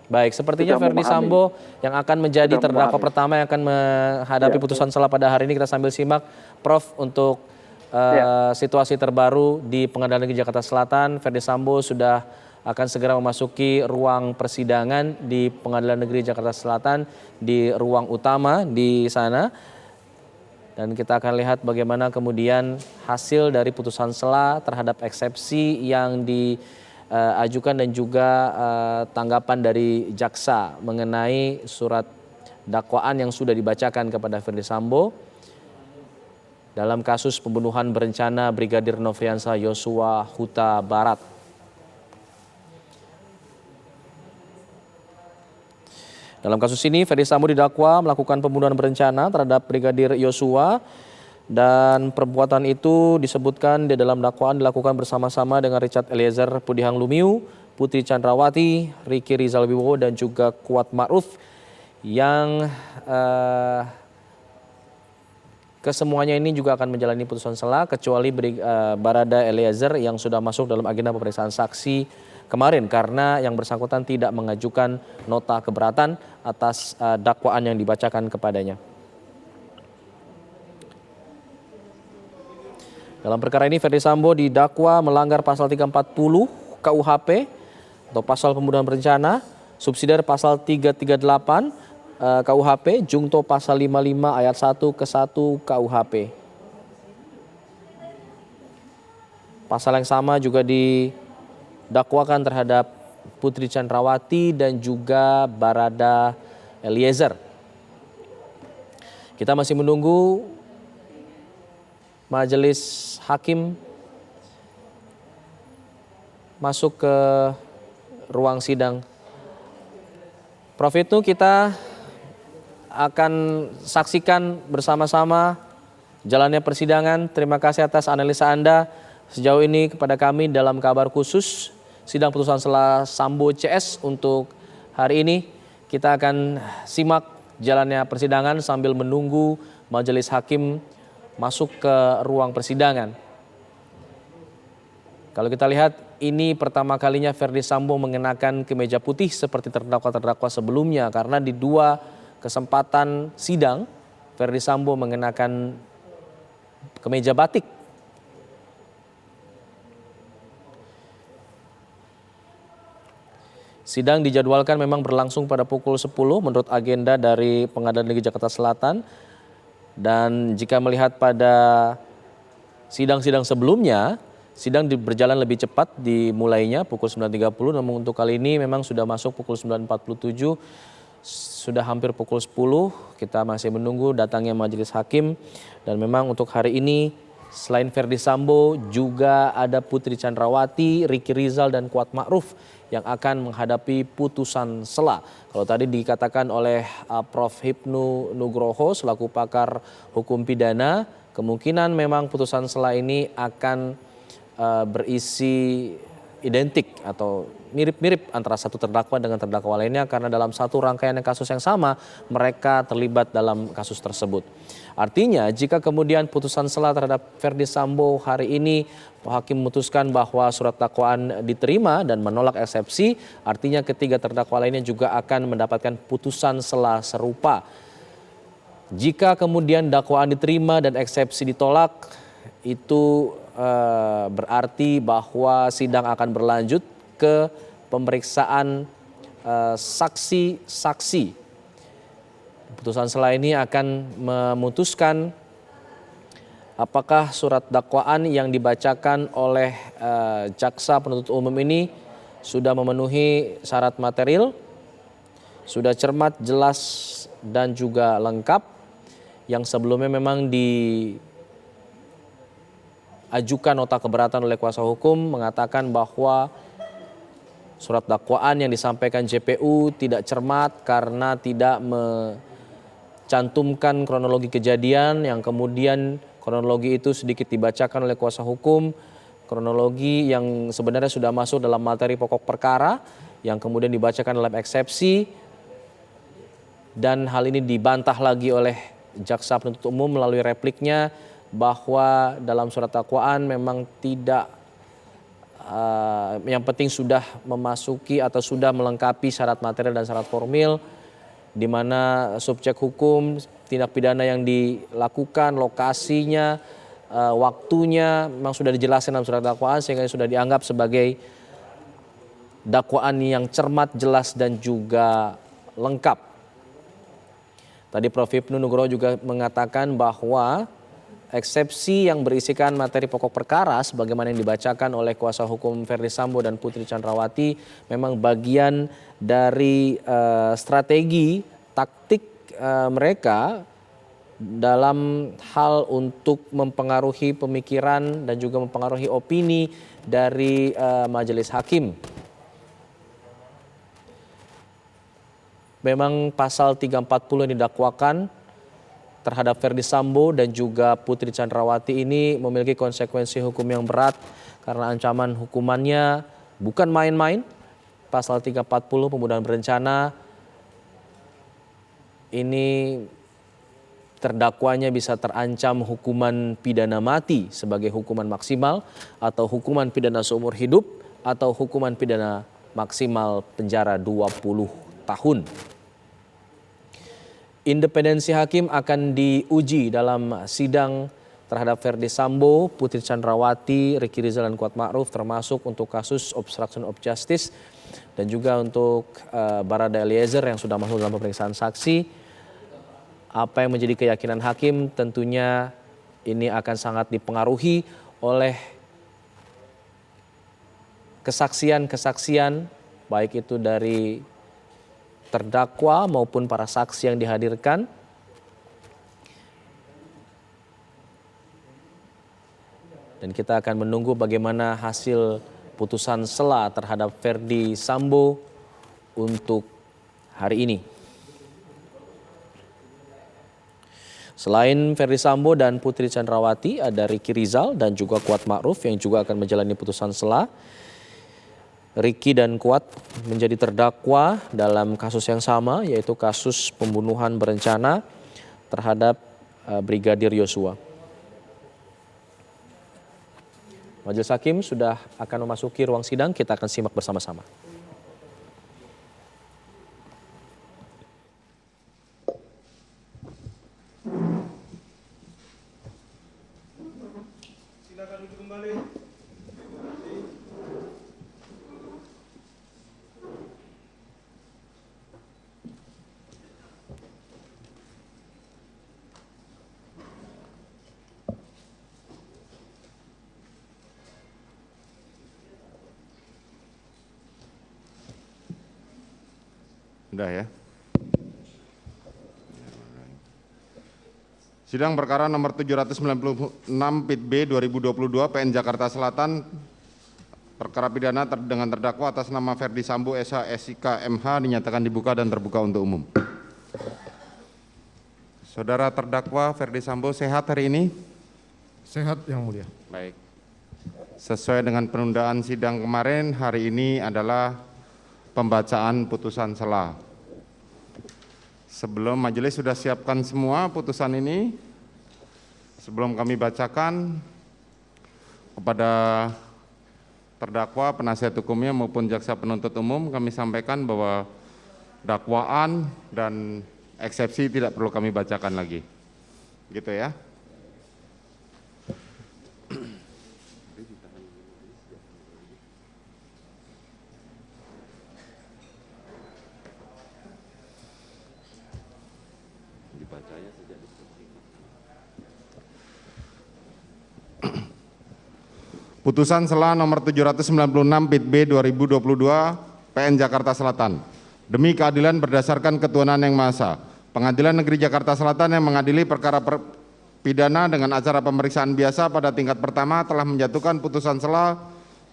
Baik, sepertinya sudah Verdi memahami, Sambo yang akan menjadi sudah terdakwa memahami. pertama yang akan menghadapi Ya, putusan selah pada hari ini. Kita sambil simak, Prof, untuk ya. situasi terbaru di Pengadilan Negeri Jakarta Selatan. Verdi Sambo sudah akan segera memasuki ruang persidangan di Pengadilan Negeri Jakarta Selatan di ruang utama di sana. Dan kita akan lihat bagaimana kemudian hasil dari putusan selah terhadap eksepsi yang diajukan dan juga tanggapan dari jaksa mengenai surat dakwaan yang sudah dibacakan kepada Verdi Sambo dalam kasus pembunuhan berencana Brigadir Nofriansah Yosua Huta Barat. Dalam kasus ini, Verdi Sambo didakwa melakukan pembunuhan berencana terhadap Brigadir Yosua dan perbuatan itu disebutkan di dalam dakwaan dilakukan bersama-sama dengan Richard Eliezer Pudihang Lumiu, Putri Chandrawati, Ricky Rizal Wibowo dan juga Kuat Ma'ruf yang kesemuanya ini juga akan menjalani putusan selah kecuali Barada Eliezer yang sudah masuk dalam agenda pemeriksaan saksi kemarin karena yang bersangkutan tidak mengajukan nota keberatan atas dakwaan yang dibacakan kepadanya. Dalam perkara ini Verdi Sambo didakwa melanggar pasal 340 KUHP atau pasal pembunuhan berencana, subsidiar pasal 338 KUHP, jungto pasal 55 ayat 1 ke 1 KUHP. Pasal yang sama juga didakwakan terhadap Putri Chandrawati dan juga Barada Eliezer. Kita masih menunggu majelis hakim masuk ke ruang sidang. Prof, itu kita akan saksikan bersama-sama jalannya persidangan. Terima kasih atas analisa Anda sejauh ini kepada kami dalam kabar khusus sidang putusan selah Sambo CS untuk hari ini. Kita akan simak jalannya persidangan sambil menunggu majelis hakim masuk ke ruang persidangan. Kalau kita lihat, ini pertama kalinya Verdi Sambo mengenakan kemeja putih seperti terdakwa-terdakwa sebelumnya karena di dua kesempatan sidang Verdi Sambo mengenakan kemeja batik. Sidang dijadwalkan memang berlangsung pada pukul 10 menurut agenda dari Pengadilan Negeri Jakarta Selatan. Dan jika melihat pada sidang-sidang sebelumnya, sidang berjalan lebih cepat dimulainya pukul 9.30, namun untuk kali ini memang sudah masuk pukul 9.47, sudah hampir pukul 10, kita masih menunggu datangnya majelis hakim. Dan memang untuk hari ini selain Verdi Sambo juga ada Putri Chandrawati, Ricky Rizal dan Kuat Ma'ruf yang akan menghadapi putusan selah. Kalau tadi dikatakan oleh Prof. Hipnu Nugroho selaku pakar hukum pidana, kemungkinan memang putusan selah ini akan berisi identik atau mirip-mirip antara satu terdakwa dengan terdakwa lainnya karena dalam satu rangkaian kasus yang sama mereka terlibat dalam kasus tersebut. Artinya jika kemudian putusan selah terhadap Verdi Sambo hari ini hakim memutuskan bahwa surat dakwaan diterima dan menolak eksepsi, artinya ketiga terdakwa lainnya juga akan mendapatkan putusan selah serupa. Jika kemudian dakwaan diterima dan eksepsi ditolak, itu berarti bahwa sidang akan berlanjut ke pemeriksaan saksi-saksi. Putusan selah ini akan memutuskan apakah surat dakwaan yang dibacakan oleh jaksa penuntut umum ini sudah memenuhi syarat material, sudah cermat, jelas, dan juga lengkap. Yang sebelumnya memang diajukan nota keberatan oleh kuasa hukum mengatakan bahwa surat dakwaan yang disampaikan JPU tidak cermat karena tidak mencantumkan kronologi kejadian yang kemudian kronologi itu sedikit dibacakan oleh kuasa hukum, kronologi yang sebenarnya sudah masuk dalam materi pokok perkara yang kemudian dibacakan dalam eksepsi, dan hal ini dibantah lagi oleh jaksa penuntut umum melalui repliknya bahwa dalam surat dakwaan memang tidak yang penting sudah memasuki atau sudah melengkapi syarat material dan syarat formil, di mana subjek hukum tindak pidana yang dilakukan, lokasinya, waktunya memang sudah dijelaskan dalam surat dakwaan sehingga sudah dianggap sebagai dakwaan yang cermat, jelas dan juga lengkap. Tadi Prof. Hipnu Nugroho juga mengatakan bahwa eksepsi yang berisikan materi pokok perkara sebagaimana yang dibacakan oleh kuasa hukum Ferdy Sambo dan Putri Chandrawati memang bagian dari strategi taktik mereka dalam hal untuk mempengaruhi pemikiran dan juga mempengaruhi opini dari majelis hakim. Memang pasal 340 yang didakwakan terhadap Ferdy Sambo dan juga Putri Chandrawati ini memiliki konsekuensi hukum yang berat karena ancaman hukumannya bukan main-main. Pasal 340 pembunuhan berencana ini terdakwanya bisa terancam hukuman pidana mati sebagai hukuman maksimal atau hukuman pidana seumur hidup atau hukuman pidana maksimal penjara 20 tahun. Independensi hakim akan diuji dalam sidang terhadap Ferdy Sambo, Putri Chandrawati, Ricky Rizal dan Kuat Ma'ruf termasuk untuk kasus obstruction of justice dan juga untuk Barada Eliezer yang sudah masuk dalam pemeriksaan saksi. Apa yang menjadi keyakinan hakim tentunya ini akan sangat dipengaruhi oleh kesaksian-kesaksian baik itu dari terdakwa maupun para saksi yang dihadirkan. Dan kita akan menunggu bagaimana hasil putusan sela terhadap Ferdy Sambo untuk hari ini. Selain Ferdy Sambo dan Putri Chandrawati, ada Ricky Rizal dan juga Kuat Ma'ruf yang juga akan menjalani putusan sela. Ricky dan Kuat menjadi terdakwa dalam kasus yang sama, yaitu kasus pembunuhan berencana terhadap Brigadir Yosua. Majelis Hakim sudah akan memasuki ruang sidang, kita akan simak bersama-sama. Silakan duduk kembali. Sudah ya. Sidang perkara nomor 796 PIT B 2022 PN Jakarta Selatan, perkara pidana dengan terdakwa atas nama Ferdy Sambo SH SIK MH dinyatakan dibuka dan terbuka untuk umum. Saudara terdakwa Ferdy Sambo sehat hari ini? Sehat yang mulia. Baik. Sesuai dengan penundaan sidang kemarin, hari ini adalah pembacaan putusan sela. Sebelum majelis sudah siapkan semua putusan ini, sebelum kami bacakan kepada terdakwa, penasihat hukumnya maupun jaksa penuntut umum, kami sampaikan bahwa dakwaan dan eksepsi tidak perlu kami bacakan lagi. Gitu ya. Putusan sela nomor 796 PIT B 2022 PN Jakarta Selatan. Demi keadilan berdasarkan ketuhanan yang Maha Esa, Pengadilan Negeri Jakarta Selatan yang mengadili perkara pidana dengan acara pemeriksaan biasa pada tingkat pertama telah menjatuhkan putusan sela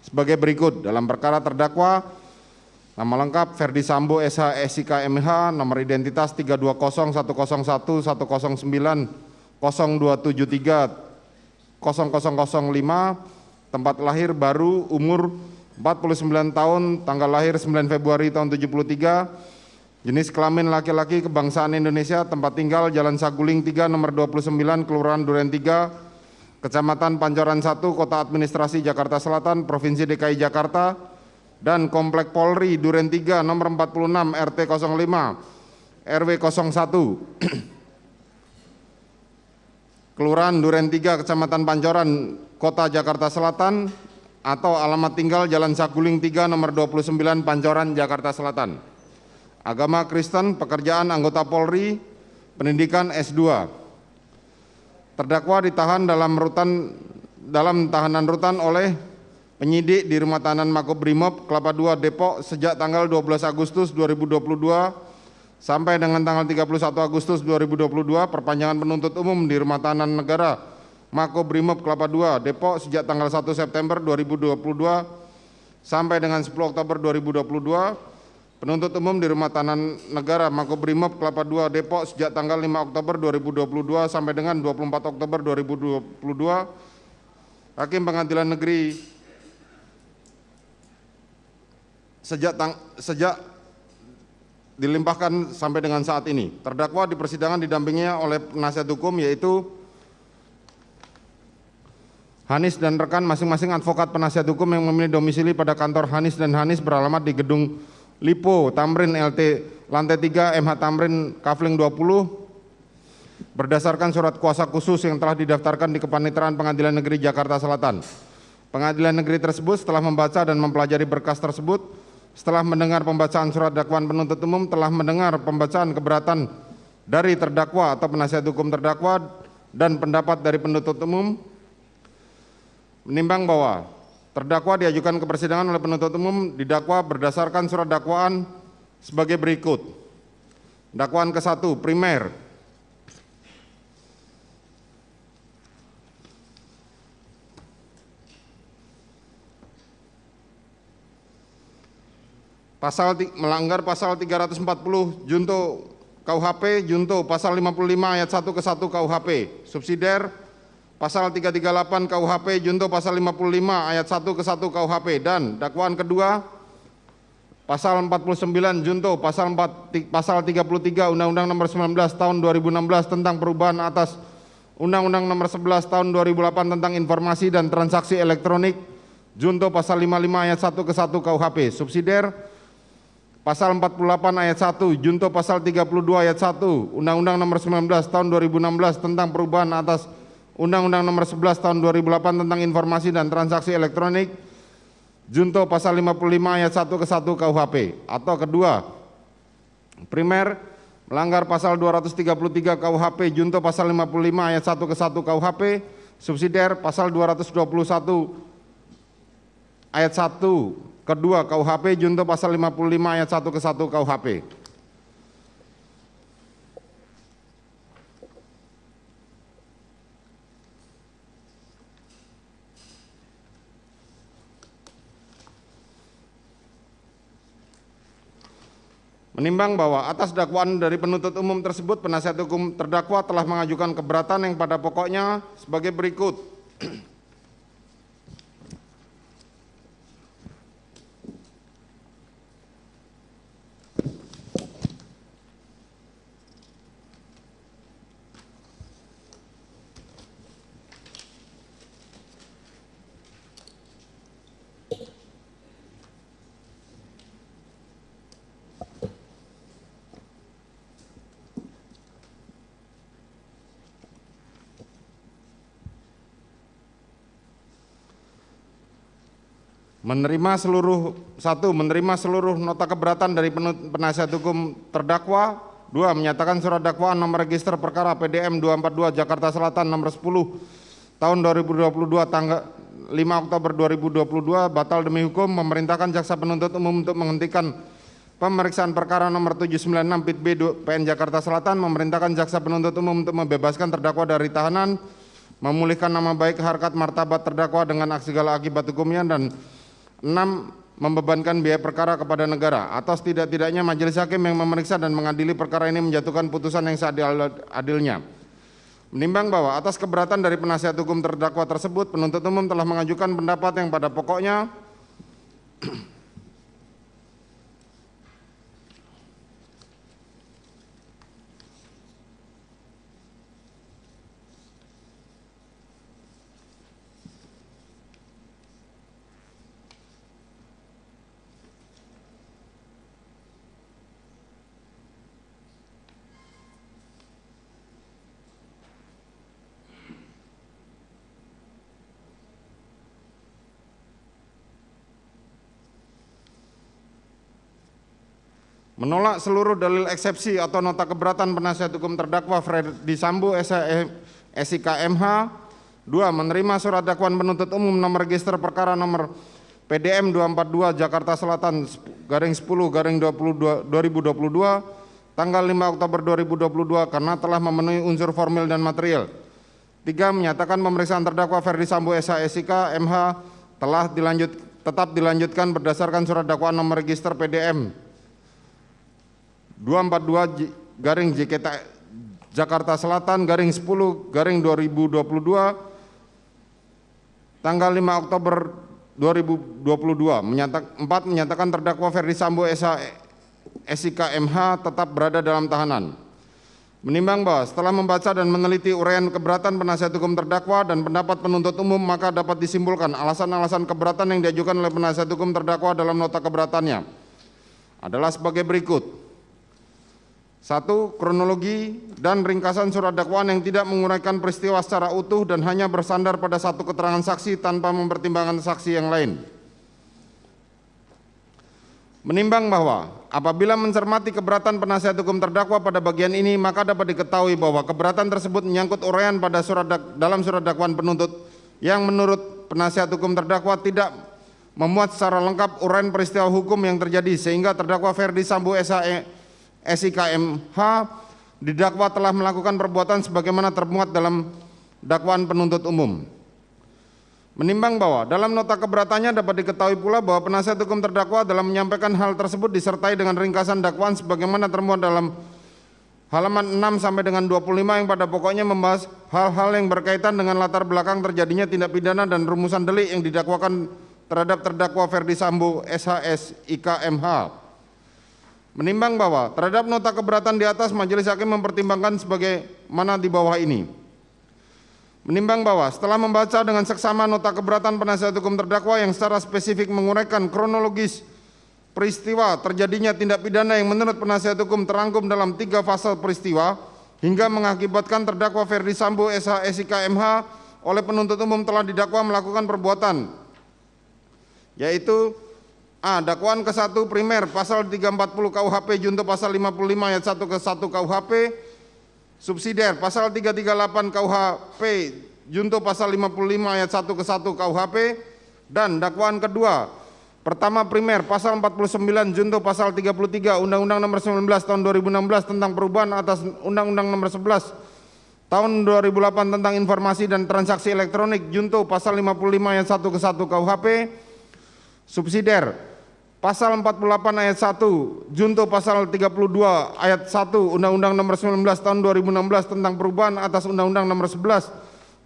sebagai berikut. Dalam perkara terdakwa, nama lengkap Ferdy Sambo SH SIK MH, nomor identitas 320 101 109 0273 0005, tempat lahir baru, umur 49 tahun, tanggal lahir 9 Februari tahun 73, jenis kelamin laki-laki, kebangsaan Indonesia, tempat tinggal Jalan Saguling 3 nomor 29, Kelurahan Duren 3, Kecamatan Pancoran 1, Kota Administrasi Jakarta Selatan, Provinsi DKI Jakarta, dan Komplek Polri Duren 3 nomor 46 RT 05 RW 01 Kelurahan Duren 3, Kecamatan Pancoran, Kota Jakarta Selatan, atau alamat tinggal Jalan Saguling 3 nomor 29 Pancoran, Jakarta Selatan. Agama Kristen, pekerjaan anggota Polri, pendidikan S2. Terdakwa ditahan dalam tahanan rutan oleh penyidik di Rumah Tahanan Makobrimob Kelapa II Depok sejak tanggal 12 Agustus 2022 sampai dengan tanggal 31 Agustus 2022. Perpanjangan penuntut umum di Rumah Tahanan Negara Makobrimob Kelapa II Depok sejak tanggal 1 September 2022 sampai dengan 10 Oktober 2022. Penuntut umum di Rumah Tahanan Negara Makobrimob Kelapa II Depok sejak tanggal 5 Oktober 2022 sampai dengan 24 Oktober 2022. Hakim Pengadilan Negeri sejak dilimpahkan sampai dengan saat ini. Terdakwa di persidangan didampinginya oleh penasihat hukum yaitu Hanis dan rekan masing-masing advokat penasihat hukum yang memiliki domisili pada kantor Hanis dan Hanis beralamat di Gedung Lipo Tamrin LT Lantai 3 MH Tamrin Kafling 20 berdasarkan surat kuasa khusus yang telah didaftarkan di Kepaniteraan Pengadilan Negeri Jakarta Selatan. Pengadilan Negeri tersebut setelah membaca dan mempelajari berkas tersebut, setelah mendengar pembacaan surat dakwaan penuntut umum, telah mendengar pembacaan keberatan dari terdakwa atau penasihat hukum terdakwa dan pendapat dari penuntut umum, menimbang bahwa terdakwa diajukan ke persidangan oleh penuntut umum didakwa berdasarkan surat dakwaan sebagai berikut. Dakwaan ke-1, primer. Melanggar pasal 340 junto KUHP, junto pasal 55 ayat 1 ke 1 KUHP. Subsidiar pasal 338 KUHP junto pasal 55 ayat 1 ke 1 KUHP, dan dakwaan kedua pasal 49 junto pasal 33 Undang-Undang Nomor 19 Tahun 2016 tentang perubahan atas Undang-Undang Nomor 11 Tahun 2008 tentang informasi dan transaksi elektronik junto pasal 55 ayat 1 ke 1 KUHP. Subsidiar pasal 48 ayat 1 junto pasal 32 ayat 1 Undang-Undang Nomor 19 Tahun 2016 tentang perubahan atas Undang-Undang Nomor 11 Tahun 2008 tentang informasi dan transaksi elektronik junto pasal 55 ayat 1 ke 1 KUHP. Atau kedua, primer, melanggar pasal 233 KUHP junto pasal 55 ayat 1 ke 1 KUHP. Subsidiar pasal 221 ayat 1 kedua KUHP junto pasal 55 ayat 1 ke 1 KUHP. Menimbang bahwa atas dakwaan dari penuntut umum tersebut, penasihat hukum terdakwa telah mengajukan keberatan yang pada pokoknya sebagai berikut. Menerima seluruh nota keberatan dari penasihat hukum terdakwa. 2. Menyatakan surat dakwaan nomor register perkara PDM 242 Jakarta Selatan nomor 10 tahun 2022 tanggal 5 Oktober 2022 batal demi hukum. Memerintahkan jaksa penuntut umum untuk menghentikan pemeriksaan perkara nomor 796 PIT B PN Jakarta Selatan. Memerintahkan jaksa penuntut umum untuk membebaskan terdakwa dari tahanan, memulihkan nama baik harkat martabat terdakwa dengan segala akibat hukumnya, dan 6. Membebankan biaya perkara kepada negara. Atas tidak-tidaknya majelis hakim yang memeriksa dan mengadili perkara ini menjatuhkan putusan yang seadil-adilnya. Menimbang bahwa atas keberatan dari penasihat hukum terdakwa tersebut, penuntut umum telah mengajukan pendapat yang pada pokoknya menolak seluruh dalil eksepsi atau nota keberatan penasihat hukum terdakwa Ferdi Sambo SIK MH. 2. Menerima surat dakwaan penuntut umum nomor register perkara nomor PDM 242 Jakarta Selatan /10/2022 tanggal 5 Oktober 2022 karena telah memenuhi unsur formil dan material. 3. Menyatakan pemeriksaan terdakwa Ferdi Sambo SIK MH tetap dilanjutkan berdasarkan surat dakwaan nomor register PDM 242/JKT Jakarta Selatan /10/2022 tanggal 5 Oktober 2022. 4. Menyatakan terdakwa Ferdi Sambo SIK MH tetap berada dalam tahanan. Menimbang bahwa setelah membaca dan meneliti uraian keberatan penasihat hukum terdakwa dan pendapat penuntut umum, maka dapat disimpulkan alasan-alasan keberatan yang diajukan oleh penasihat hukum terdakwa dalam nota keberatannya adalah sebagai berikut. 1. Kronologi dan ringkasan surat dakwaan yang tidak menguraikan peristiwa secara utuh dan hanya bersandar pada satu keterangan saksi tanpa mempertimbangkan saksi yang lain. Menimbang bahwa apabila mencermati keberatan penasihat hukum terdakwa pada bagian ini, maka dapat diketahui bahwa keberatan tersebut menyangkut uraian pada dalam surat dakwaan penuntut yang menurut penasihat hukum terdakwa tidak memuat secara lengkap uraian peristiwa hukum yang terjadi, sehingga terdakwa Ferdi Sambo SIK MH didakwa telah melakukan perbuatan sebagaimana termuat dalam dakwaan penuntut umum. Menimbang bahwa dalam nota keberatannya dapat diketahui pula bahwa penasihat hukum terdakwa dalam menyampaikan hal tersebut disertai dengan ringkasan dakwaan sebagaimana termuat dalam halaman 6 sampai dengan 25 yang pada pokoknya membahas hal-hal yang berkaitan dengan latar belakang terjadinya tindak pidana dan rumusan delik yang didakwakan terhadap terdakwa Ferdi Sambo SIK MH. Menimbang bahwa terhadap nota keberatan di atas, majelis hakim mempertimbangkan sebagaimana di bawah ini. Menimbang bahwa setelah membaca dengan seksama nota keberatan penasihat hukum terdakwa yang secara spesifik menguraikan kronologis peristiwa terjadinya tindak pidana yang menurut penasihat hukum terangkum dalam 3 fase peristiwa hingga mengakibatkan terdakwa Ferdi Sambo SIK MH oleh penuntut umum telah didakwa melakukan perbuatan, yaitu A. Dakwaan ke-1 primer pasal 340 KUHP junto pasal 55 ayat 1 ke 1 KUHP, subsidiar pasal 338 KUHP junto pasal 55 ayat 1 ke 1 KUHP, dan dakwaan kedua pertama primer pasal 49 junto pasal 33 Undang-Undang Nomor 19 Tahun 2016 tentang perubahan atas Undang-Undang Nomor 11 Tahun 2008 tentang informasi dan transaksi elektronik junto pasal 55 ayat 1 ke 1 KUHP, subsidiar pasal 48 ayat 1 junto pasal 32 ayat 1 Undang-Undang Nomor 19 Tahun 2016 tentang perubahan atas Undang-Undang Nomor 11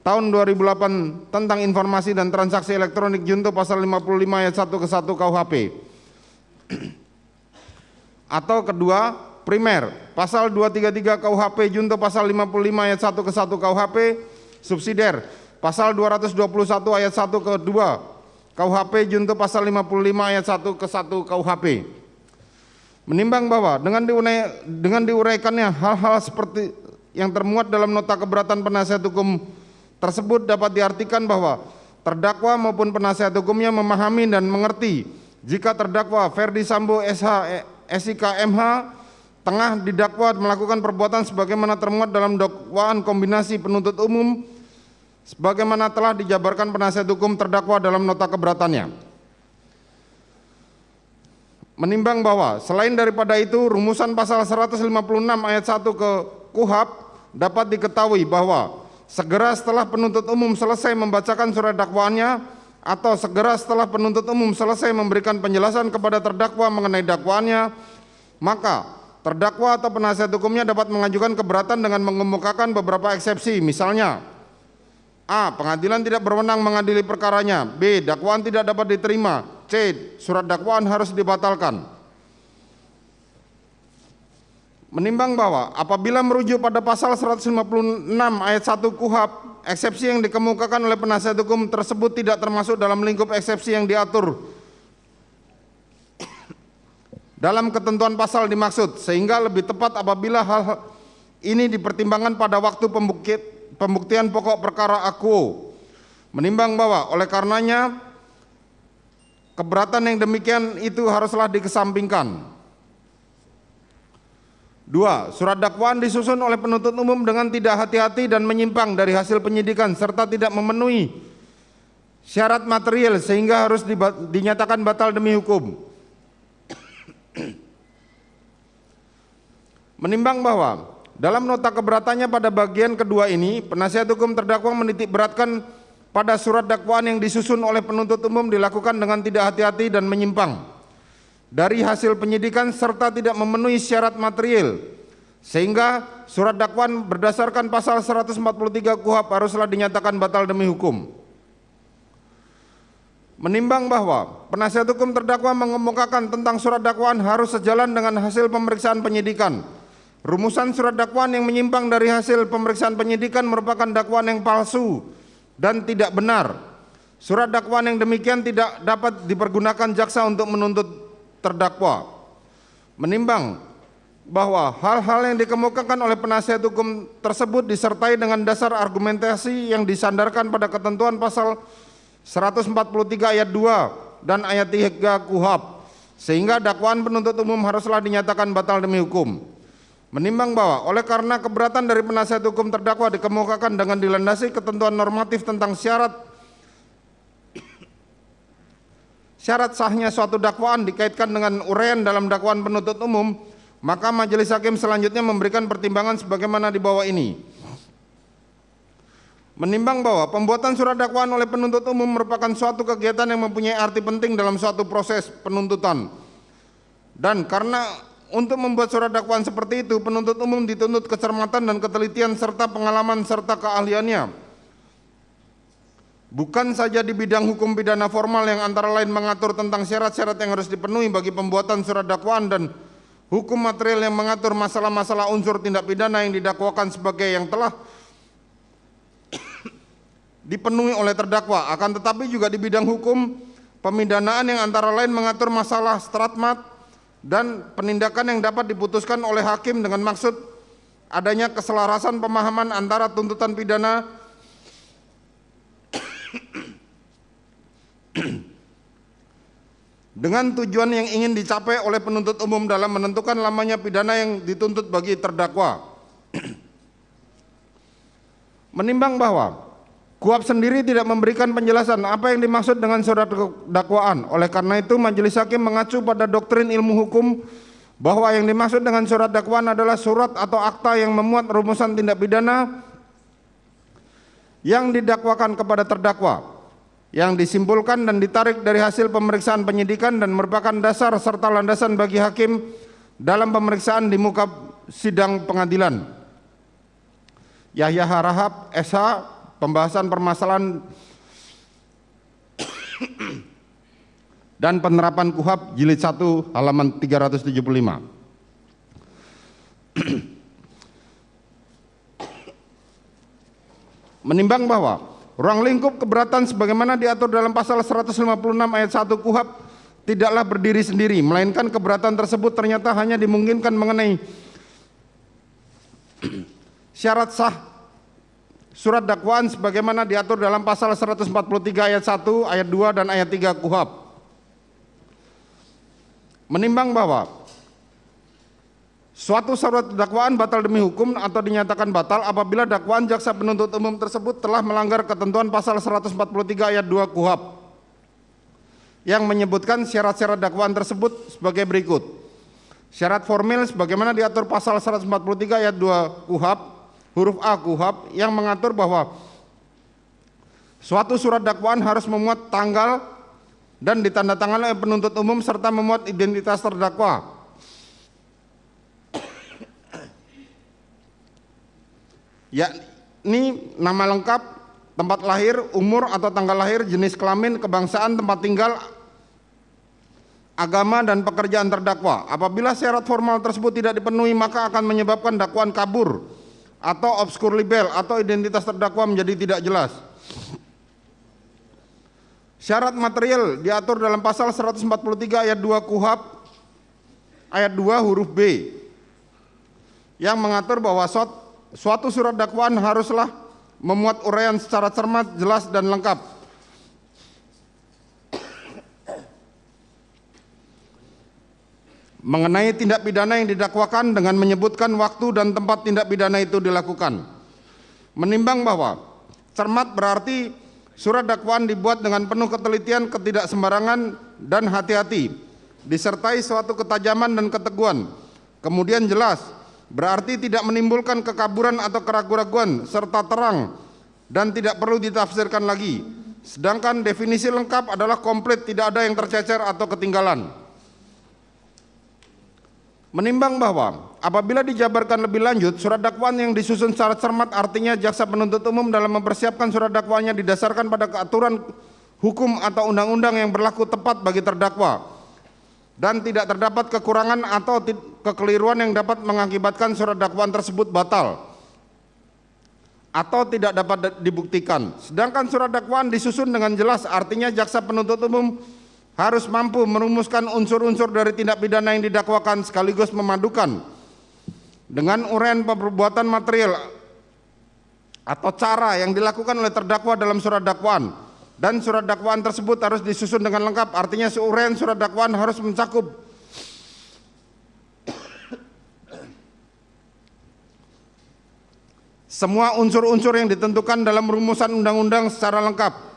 Tahun 2008 tentang informasi dan transaksi elektronik junto pasal 55 ayat 1 ke 1 KUHP. Atau kedua, primer pasal 233 KUHP junto pasal 55 ayat 1 ke 1 KUHP, subsidiar pasal 221 ayat 1 ke 2 KUHP junto pasal 55 ayat 1 ke 1 KUHP. Menimbang bahwa dengan diuraikannya hal-hal seperti yang termuat dalam nota keberatan penasihat hukum tersebut, dapat diartikan bahwa terdakwa maupun penasihat hukumnya memahami dan mengerti jika terdakwa Ferdi Sambo SIK MH tengah didakwa melakukan perbuatan sebagaimana termuat dalam dakwaan kombinasi penuntut umum sebagaimana telah dijabarkan penasihat hukum terdakwa dalam nota keberatannya. Menimbang bahwa selain daripada itu, rumusan pasal 156 ayat 1 ke KUHP dapat diketahui bahwa segera setelah penuntut umum selesai membacakan surat dakwaannya atau segera setelah penuntut umum selesai memberikan penjelasan kepada terdakwa mengenai dakwaannya, maka terdakwa atau penasihat hukumnya dapat mengajukan keberatan dengan mengemukakan beberapa eksepsi, misalnya A. Pengadilan tidak berwenang mengadili perkaranya. B. Dakwaan tidak dapat diterima. C. Surat dakwaan harus dibatalkan. Menimbang bahwa apabila merujuk pada pasal 156 ayat 1 KUHP, eksepsi yang dikemukakan oleh penasihat hukum tersebut tidak termasuk dalam lingkup eksepsi yang diatur dalam ketentuan pasal dimaksud, sehingga lebih tepat apabila hal ini dipertimbangkan pada waktu pembuktian pokok perkara akuo. Menimbang bahwa oleh karenanya keberatan yang demikian itu haruslah dikesampingkan. 2. Surat dakwaan disusun oleh penuntut umum dengan tidak hati-hati dan menyimpang dari hasil penyidikan serta tidak memenuhi syarat material sehingga harus dinyatakan batal demi hukum. Menimbang bahwa dalam nota keberatannya pada bagian kedua ini, penasihat hukum terdakwa menitik beratkan pada surat dakwaan yang disusun oleh penuntut umum dilakukan dengan tidak hati-hati dan menyimpang dari hasil penyidikan serta tidak memenuhi syarat material, sehingga surat dakwaan berdasarkan pasal 143 KUHP haruslah dinyatakan batal demi hukum. Menimbang bahwa penasihat hukum terdakwa mengemukakan tentang surat dakwaan harus sejalan dengan hasil pemeriksaan penyidikan, rumusan surat dakwaan yang menyimpang dari hasil pemeriksaan penyidikan merupakan dakwaan yang palsu dan tidak benar. Surat dakwaan yang demikian tidak dapat dipergunakan jaksa untuk menuntut terdakwa. Menimbang bahwa hal-hal yang dikemukakan oleh penasihat hukum tersebut disertai dengan dasar argumentasi yang disandarkan pada ketentuan pasal 143 ayat 2 dan ayat 3 KUHP, sehingga dakwaan penuntut umum haruslah dinyatakan batal demi hukum. Menimbang bahwa oleh karena keberatan dari penasihat hukum terdakwa dikemukakan dengan dilandasi ketentuan normatif tentang syarat sahnya suatu dakwaan dikaitkan dengan uraian dalam dakwaan penuntut umum, maka majelis hakim selanjutnya memberikan pertimbangan sebagaimana di bawah ini. Menimbang bahwa pembuatan surat dakwaan oleh penuntut umum merupakan suatu kegiatan yang mempunyai arti penting dalam suatu proses penuntutan, dan karena untuk membuat surat dakwaan seperti itu penuntut umum dituntut kecermatan dan ketelitian serta pengalaman serta keahliannya, bukan saja di bidang hukum pidana formal yang antara lain mengatur tentang syarat-syarat yang harus dipenuhi bagi pembuatan surat dakwaan dan hukum material yang mengatur masalah-masalah unsur tindak pidana yang didakwakan sebagai yang telah dipenuhi oleh terdakwa, akan tetapi juga di bidang hukum pemidanaan yang antara lain mengatur masalah stratmat dan penindakan yang dapat diputuskan oleh hakim dengan maksud adanya keselarasan pemahaman antara tuntutan pidana dengan tujuan yang ingin dicapai oleh penuntut umum dalam menentukan lamanya pidana yang dituntut bagi terdakwa. Menimbang bahwa KUHP sendiri tidak memberikan penjelasan apa yang dimaksud dengan surat dakwaan, oleh karena itu majelis hakim mengacu pada doktrin ilmu hukum bahwa yang dimaksud dengan surat dakwaan adalah surat atau akta yang memuat rumusan tindak pidana yang didakwakan kepada terdakwa, yang disimpulkan dan ditarik dari hasil pemeriksaan penyidikan dan merupakan dasar serta landasan bagi hakim dalam pemeriksaan di muka sidang pengadilan. Yahya Harahap, SH, pembahasan permasalahan dan penerapan KUHP jilid 1 halaman 375. Menimbang bahwa ruang lingkup keberatan sebagaimana diatur dalam pasal 156 ayat 1 KUHP tidaklah berdiri sendiri, melainkan keberatan tersebut ternyata hanya dimungkinkan mengenai syarat sah surat dakwaan sebagaimana diatur dalam pasal 143 ayat 1, ayat 2 dan ayat 3 KUHP. Menimbang bahwa suatu surat dakwaan batal demi hukum atau dinyatakan batal apabila dakwaan jaksa penuntut umum tersebut telah melanggar ketentuan pasal 143 ayat 2 KUHP yang menyebutkan syarat-syarat dakwaan tersebut sebagai berikut. Syarat formil sebagaimana diatur pasal 143 ayat 2 KUHP huruf A KUHP yang mengatur bahwa suatu surat dakwaan harus memuat tanggal dan ditandatangani oleh penuntut umum serta memuat identitas terdakwa, yakni nama lengkap, tempat lahir, umur atau tanggal lahir, jenis kelamin, kebangsaan, tempat tinggal, agama dan pekerjaan terdakwa. Apabila syarat formal tersebut tidak dipenuhi maka akan menyebabkan dakwaan kabur atau obskur libel atau identitas terdakwa menjadi tidak jelas. Syarat material diatur dalam pasal 143 ayat 2 KUHP ayat 2 huruf B yang mengatur bahwa suatu surat dakwaan haruslah memuat uraian secara cermat, jelas dan lengkap. mengenai tindak pidana yang didakwakan dengan menyebutkan waktu dan tempat tindak pidana itu dilakukan. Menimbang bahwa cermat berarti surat dakwaan dibuat dengan penuh ketelitian, ketidaksembarangan, dan hati-hati, disertai suatu ketajaman dan keteguhan. Kemudian jelas berarti tidak menimbulkan kekaburan atau keraguan-raguan, serta terang dan tidak perlu ditafsirkan lagi. Sedangkan definisi lengkap adalah komplit, tidak ada yang tercecer atau ketinggalan. Menimbang bahwa apabila dijabarkan lebih lanjut, surat dakwaan yang disusun secara cermat artinya jaksa penuntut umum dalam mempersiapkan surat dakwaannya didasarkan pada aturan hukum atau undang-undang yang berlaku tepat bagi terdakwa dan tidak terdapat kekurangan atau kekeliruan yang dapat mengakibatkan surat dakwaan tersebut batal atau tidak dapat dibuktikan. Sedangkan surat dakwaan disusun dengan jelas artinya jaksa penuntut umum harus mampu merumuskan unsur-unsur dari tindak pidana yang didakwakan sekaligus memadukan dengan uraian perbuatan material atau cara yang dilakukan oleh terdakwa dalam surat dakwaan, dan surat dakwaan tersebut harus disusun dengan lengkap, artinya uraian surat dakwaan harus mencakup semua unsur-unsur yang ditentukan dalam rumusan undang-undang secara lengkap.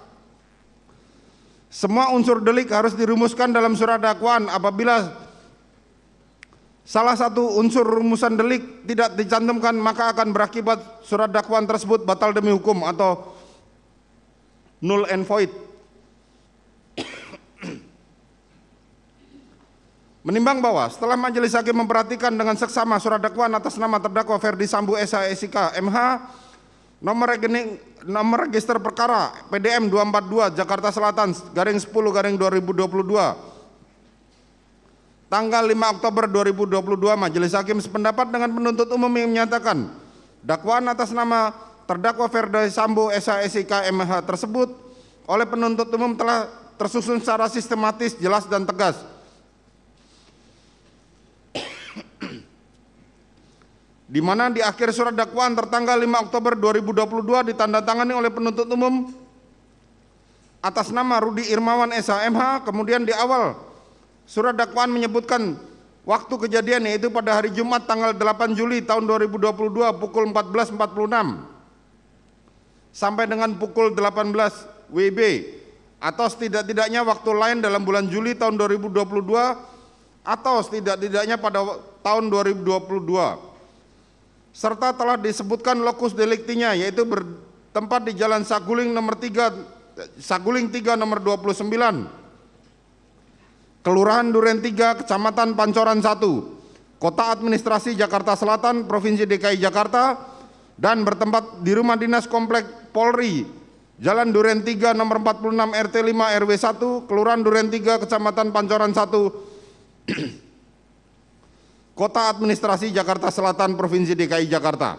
Semua unsur delik harus dirumuskan dalam surat dakwaan. Apabila salah satu unsur rumusan delik tidak dicantumkan, maka akan berakibat surat dakwaan tersebut batal demi hukum atau null and void. Menimbang bahwa setelah majelis hakim memperhatikan dengan seksama surat dakwaan atas nama terdakwa Ferdi Sambo SH MH nomor register perkara PDM 242 Jakarta Selatan garing 10/2022 tanggal 5 Oktober 2022, majelis hakim sependapat dengan penuntut umum yang menyatakan dakwaan atas nama terdakwa Ferdi Sambo SH MH tersebut oleh penuntut umum telah tersusun secara sistematis, jelas, dan tegas. Di mana di akhir surat dakwaan tertanggal 5 Oktober 2022 ditandatangani oleh penuntut umum atas nama Rudi Irmawan SH/MH. Kemudian di awal surat dakwaan menyebutkan waktu kejadian, yaitu pada hari Jumat tanggal 8 Juli tahun 2022 pukul 14.46 sampai dengan pukul 18 WIB, atau setidak-tidaknya waktu lain dalam bulan Juli tahun 2022 atau setidak-tidaknya pada tahun 2022. Serta telah disebutkan lokus deliktinya, yaitu bertempat di Jalan Saguling 3 nomor 29, Kelurahan Duren 3, Kecamatan Pancoran 1, Kota Administrasi Jakarta Selatan, Provinsi DKI Jakarta, dan bertempat di Rumah Dinas Komplek Polri, Jalan Duren 3 nomor 46 RT 5 RW 1, Kelurahan Duren 3, Kecamatan Pancoran 1, Kota Administrasi Jakarta Selatan, Provinsi DKI Jakarta.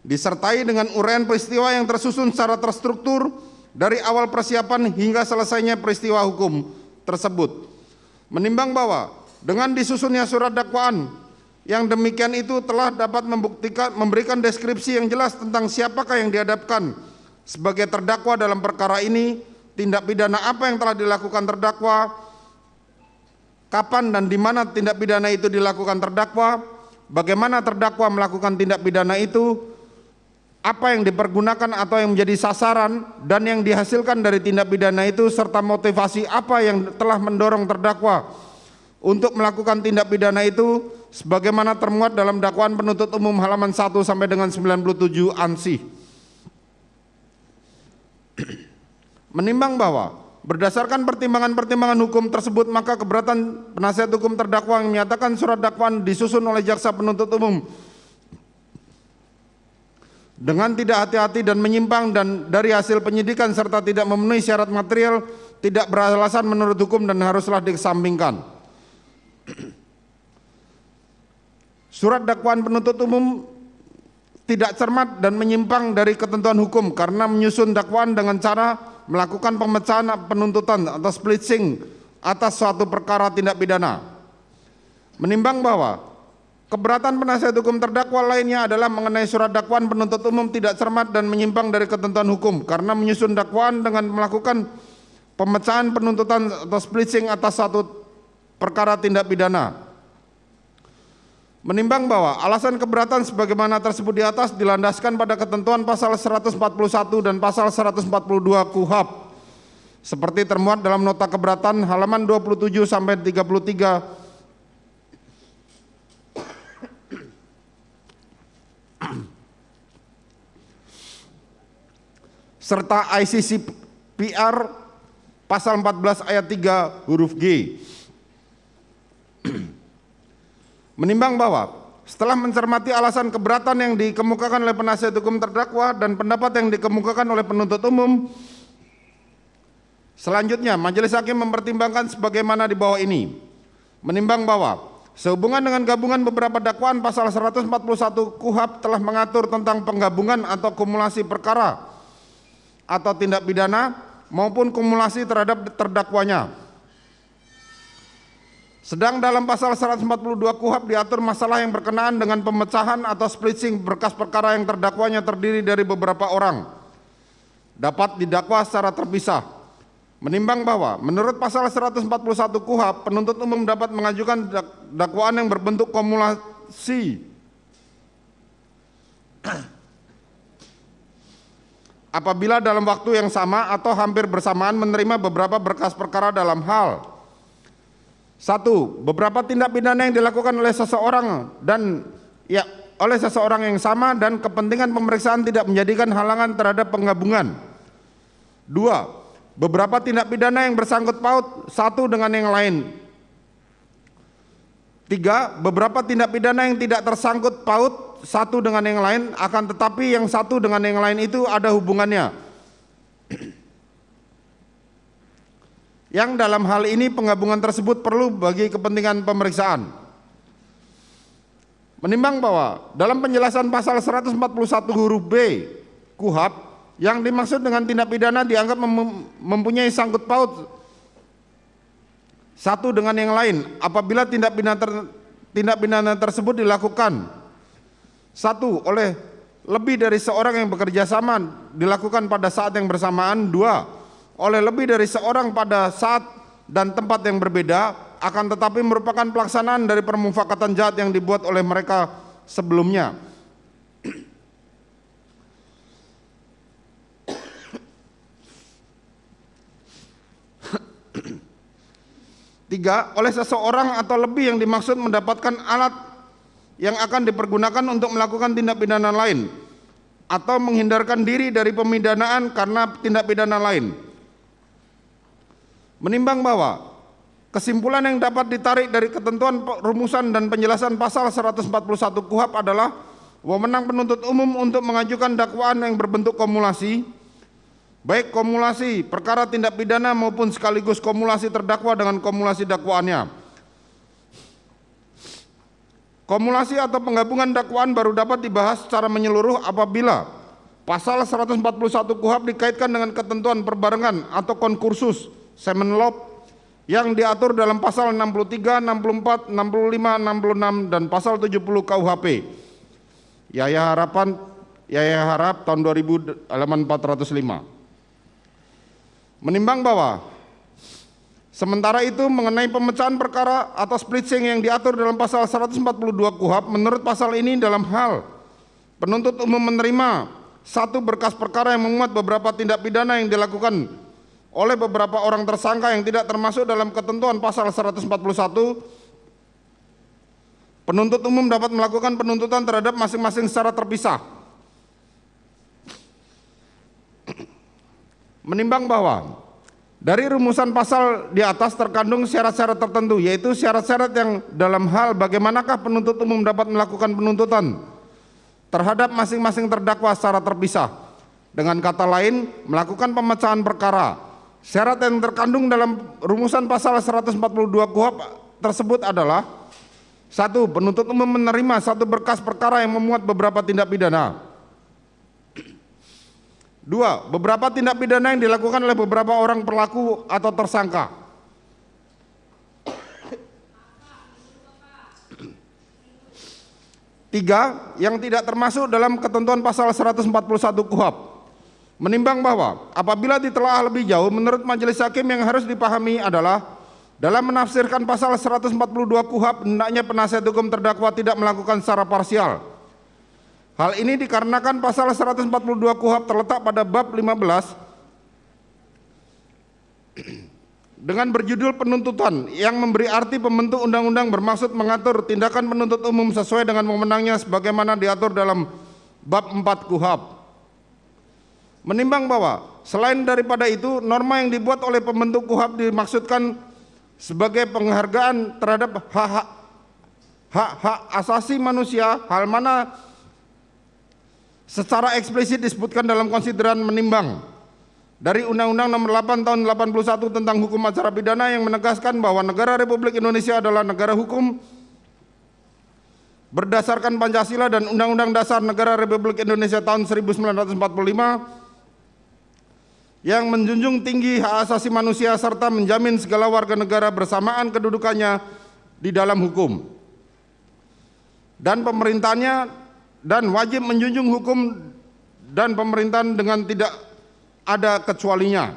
Disertai dengan uraian peristiwa yang tersusun secara terstruktur dari awal persiapan hingga selesainya peristiwa hukum tersebut. Menimbang bahwa dengan disusunnya surat dakwaan yang demikian itu telah dapat memberikan deskripsi yang jelas tentang siapakah yang dihadapkan sebagai terdakwa dalam perkara ini, tindak pidana apa yang telah dilakukan terdakwa, kapan dan di mana tindak pidana itu dilakukan terdakwa, bagaimana terdakwa melakukan tindak pidana itu, apa yang dipergunakan atau yang menjadi sasaran dan yang dihasilkan dari tindak pidana itu, serta motivasi apa yang telah mendorong terdakwa untuk melakukan tindak pidana itu, sebagaimana termuat dalam dakwaan penuntut umum halaman 1 sampai dengan 97 ansih. Menimbang bahwa berdasarkan pertimbangan-pertimbangan hukum tersebut, maka keberatan penasihat hukum terdakwa yang menyatakan surat dakwaan disusun oleh jaksa penuntut umum dengan tidak hati-hati dan menyimpang dan dari hasil penyidikan serta tidak memenuhi syarat material, tidak beralasan menurut hukum dan haruslah dikesampingkan. Surat dakwaan penuntut umum tidak cermat dan menyimpang dari ketentuan hukum karena menyusun dakwaan dengan cara melakukan pemecahan penuntutan atau splitting atas suatu perkara tindak pidana. Menimbang bahwa keberatan penasihat hukum terdakwa lainnya adalah mengenai surat dakwaan penuntut umum tidak cermat dan menyimpang dari ketentuan hukum karena menyusun dakwaan dengan melakukan pemecahan penuntutan atau splitting atas satu perkara tindak pidana. Menimbang bahwa alasan keberatan sebagaimana tersebut di atas dilandaskan pada ketentuan pasal 141 dan pasal 142 KUHP seperti termuat dalam nota keberatan halaman 27 sampai 33 serta ICCPR pasal 14 ayat 3 huruf G. Menimbang bahwa setelah mencermati alasan keberatan yang dikemukakan oleh penasihat hukum terdakwa dan pendapat yang dikemukakan oleh penuntut umum, selanjutnya majelis hakim mempertimbangkan sebagaimana di bawah ini. Menimbang bahwa sehubungan dengan gabungan beberapa dakwaan pasal 141 KUHP telah mengatur tentang penggabungan atau kumulasi perkara atau tindak pidana maupun kumulasi terhadap terdakwanya. Sedang dalam pasal 142 KUHP diatur masalah yang berkenaan dengan pemecahan atau splitting berkas perkara yang terdakwanya terdiri dari beberapa orang, dapat didakwa secara terpisah. Menimbang bahwa menurut pasal 141 KUHP penuntut umum dapat mengajukan dakwaan yang berbentuk kumulasi apabila dalam waktu yang sama atau hampir bersamaan menerima beberapa berkas perkara dalam hal: 1. Beberapa tindak pidana yang dilakukan oleh seseorang oleh seseorang yang sama dan kepentingan pemeriksaan tidak menjadikan halangan terhadap penggabungan. 2. Beberapa tindak pidana yang bersangkut paut satu dengan yang lain. 3. Beberapa tindak pidana yang tidak tersangkut paut satu dengan yang lain, akan tetapi yang satu dengan yang lain itu ada hubungannya. Yang dalam hal ini penggabungan tersebut perlu bagi kepentingan pemeriksaan. Menimbang bahwa dalam penjelasan pasal 141 huruf B KUHP, yang dimaksud dengan tindak pidana dianggap mempunyai sangkut paut satu dengan yang lain apabila tindak pidana tersebut dilakukan: 1. Oleh lebih dari seorang yang bekerja sama dilakukan pada saat yang bersamaan. 2. Oleh lebih dari seorang pada saat dan tempat yang berbeda, akan tetapi merupakan pelaksanaan dari permufakatan jahat yang dibuat oleh mereka sebelumnya. 3. Oleh seseorang atau lebih yang dimaksud mendapatkan alat yang akan dipergunakan untuk melakukan tindak pidana lain atau menghindarkan diri dari pemidanaan karena tindak pidana lain. Menimbang bahwa kesimpulan yang dapat ditarik dari ketentuan rumusan dan penjelasan pasal 141 KUHP adalah wewenang penuntut umum untuk mengajukan dakwaan yang berbentuk kumulasi, baik kumulasi perkara tindak pidana maupun sekaligus kumulasi terdakwa dengan kumulasi dakwaannya. Kumulasi atau penggabungan dakwaan baru dapat dibahas secara menyeluruh apabila pasal 141 KUHP dikaitkan dengan ketentuan perbarengan atau konkursus semen law yang diatur dalam pasal 63, 64, 65, 66 dan pasal 70 KUHP. Yaya Harap tahun 2000 halaman 405. Menimbang bahwa sementara itu mengenai pemecahan perkara atau splitting yang diatur dalam pasal 142 KUHP, menurut pasal ini dalam hal penuntut umum menerima satu berkas perkara yang memuat beberapa tindak pidana yang dilakukan oleh beberapa orang tersangka yang tidak termasuk dalam ketentuan pasal 141, penuntut umum dapat melakukan penuntutan terhadap masing-masing secara terpisah. Menimbang bahwa dari rumusan pasal di atas terkandung syarat-syarat tertentu, yaitu syarat-syarat yang dalam hal bagaimanakah penuntut umum dapat melakukan penuntutan terhadap masing-masing terdakwa secara terpisah. Dengan kata lain, melakukan pemecahan perkara. Syarat yang terkandung dalam rumusan pasal 142 KUHP tersebut adalah: 1. Penuntut umum menerima satu berkas perkara yang memuat beberapa tindak pidana. 2. Beberapa tindak pidana yang dilakukan oleh beberapa orang pelaku atau tersangka. 3. Yang tidak termasuk dalam ketentuan pasal 141 KUHP. Menimbang bahwa apabila ditelaah lebih jauh, menurut majelis hakim yang harus dipahami adalah dalam menafsirkan pasal 142 KUHP, hendaknya penasihat hukum terdakwa tidak melakukan secara parsial. Hal ini dikarenakan pasal 142 KUHP terletak pada bab 15 dengan berjudul penuntutan yang memberi arti pembentuk undang-undang bermaksud mengatur tindakan penuntut umum sesuai dengan wewenangnya sebagaimana diatur dalam bab 4 KUHP. Menimbang bahwa selain daripada itu, norma yang dibuat oleh pembentuk KUHP dimaksudkan sebagai penghargaan terhadap hak-hak asasi manusia, hal mana secara eksplisit disebutkan dalam konsideran menimbang dari Undang-Undang Nomor 8 Tahun 81 tentang Hukum Acara Pidana yang menegaskan bahwa negara Republik Indonesia adalah negara hukum berdasarkan Pancasila dan Undang-Undang Dasar Negara Republik Indonesia tahun 1945 yang menjunjung tinggi hak asasi manusia serta menjamin segala warga negara bersamaan kedudukannya di dalam hukum. Dan pemerintahnya dan wajib menjunjung hukum dan pemerintahan dengan tidak ada kecualinya.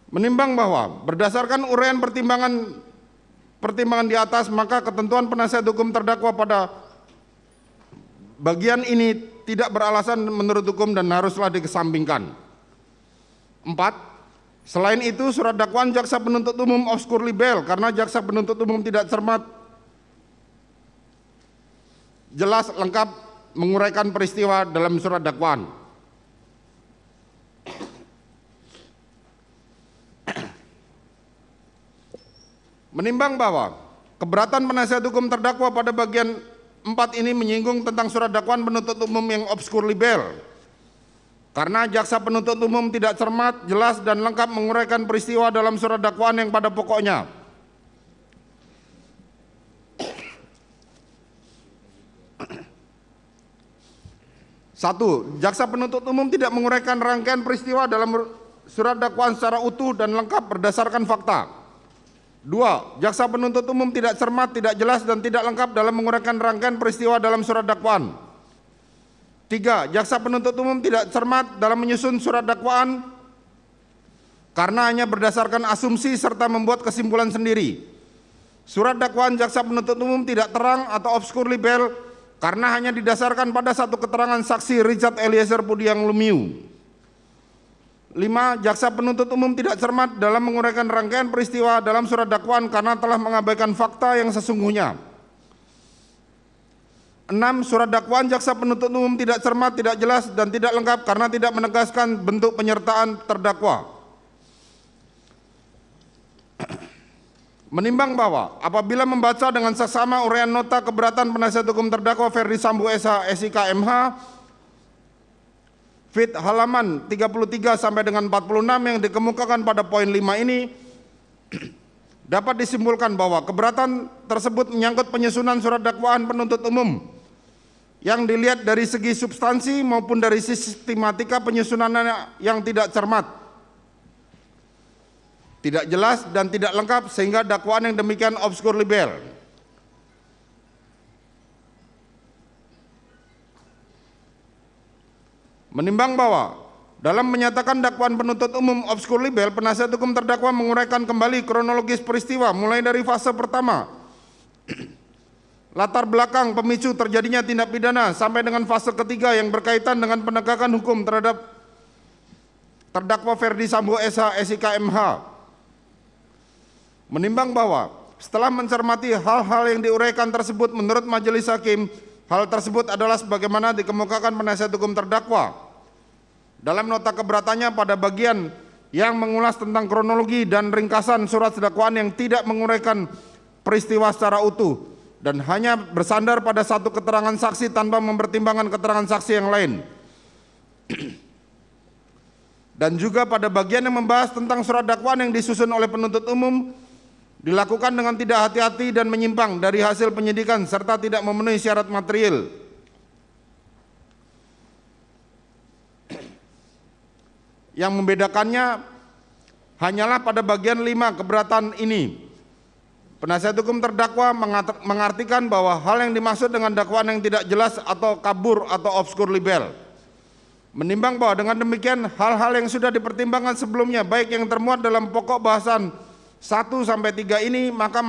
Menimbang bahwa berdasarkan uraian pertimbangan di atas, maka ketentuan penasihat hukum terdakwa pada bagian ini tidak beralasan menurut hukum dan haruslah dikesampingkan. 4. Selain itu, surat dakwaan jaksa penuntut umum obskur libel karena jaksa penuntut umum tidak cermat, jelas, lengkap menguraikan peristiwa dalam surat dakwaan. Menimbang bahwa keberatan penasihat hukum terdakwa pada bagian 4 ini menyinggung tentang surat dakwaan penuntut umum yang obskur libel karena jaksa penuntut umum tidak cermat, jelas, dan lengkap menguraikan peristiwa dalam surat dakwaan yang pada pokoknya. Satu, jaksa penuntut umum tidak menguraikan rangkaian peristiwa dalam surat dakwaan secara utuh dan lengkap berdasarkan fakta. 2. Jaksa penuntut umum tidak cermat, tidak jelas, dan tidak lengkap dalam menguraikan rangkaian peristiwa dalam surat dakwaan. 3. Jaksa penuntut umum tidak cermat dalam menyusun surat dakwaan karena hanya berdasarkan asumsi serta membuat kesimpulan sendiri. Surat dakwaan jaksa penuntut umum tidak terang atau obskur libel karena hanya didasarkan pada satu keterangan saksi Richard Eliezer Pudiang Lumiu. 5. Jaksa penuntut umum tidak cermat dalam menguraikan rangkaian peristiwa dalam surat dakwaan karena telah mengabaikan fakta yang sesungguhnya. 6. Surat dakwaan jaksa penuntut umum tidak cermat, tidak jelas, dan tidak lengkap karena tidak menegaskan bentuk penyertaan terdakwa. Menimbang bahwa apabila membaca dengan seksama uraian nota keberatan penasihat hukum terdakwa Ferdi Sambo SH SIK MH Fit halaman 33 sampai dengan 46 yang dikemukakan pada poin 5 ini dapat disimpulkan bahwa keberatan tersebut menyangkut penyusunan surat dakwaan penuntut umum yang dilihat dari segi substansi maupun dari sistematika penyusunannya yang tidak cermat, tidak jelas, dan tidak lengkap sehingga dakwaan yang demikian obskur libel. Menimbang bahwa dalam menyatakan dakwaan penuntut umum obskur libel, penasihat hukum terdakwa menguraikan kembali kronologis peristiwa mulai dari fase pertama, latar belakang pemicu terjadinya tindak pidana, sampai dengan fase ketiga yang berkaitan dengan penegakan hukum terhadap terdakwa Ferdi Sambo SH SIK MH. Menimbang bahwa setelah mencermati hal-hal yang diuraikan tersebut, menurut majelis hakim, hal tersebut adalah sebagaimana dikemukakan penasihat hukum terdakwa dalam nota keberatannya pada bagian yang mengulas tentang kronologi dan ringkasan surat dakwaan yang tidak menguraikan peristiwa secara utuh dan hanya bersandar pada satu keterangan saksi tanpa mempertimbangkan keterangan saksi yang lain. Dan juga pada bagian yang membahas tentang surat dakwaan yang disusun oleh penuntut umum dilakukan dengan tidak hati-hati dan menyimpang dari hasil penyidikan serta tidak memenuhi syarat material. Yang membedakannya hanyalah pada bagian 5 keberatan ini. Penasihat hukum terdakwa mengartikan bahwa hal yang dimaksud dengan dakwaan yang tidak jelas atau kabur atau obskur libel Menimbang bahwa dengan demikian hal-hal yang sudah dipertimbangkan sebelumnya baik yang termuat dalam pokok bahasan 1 sampai 3 ini, maka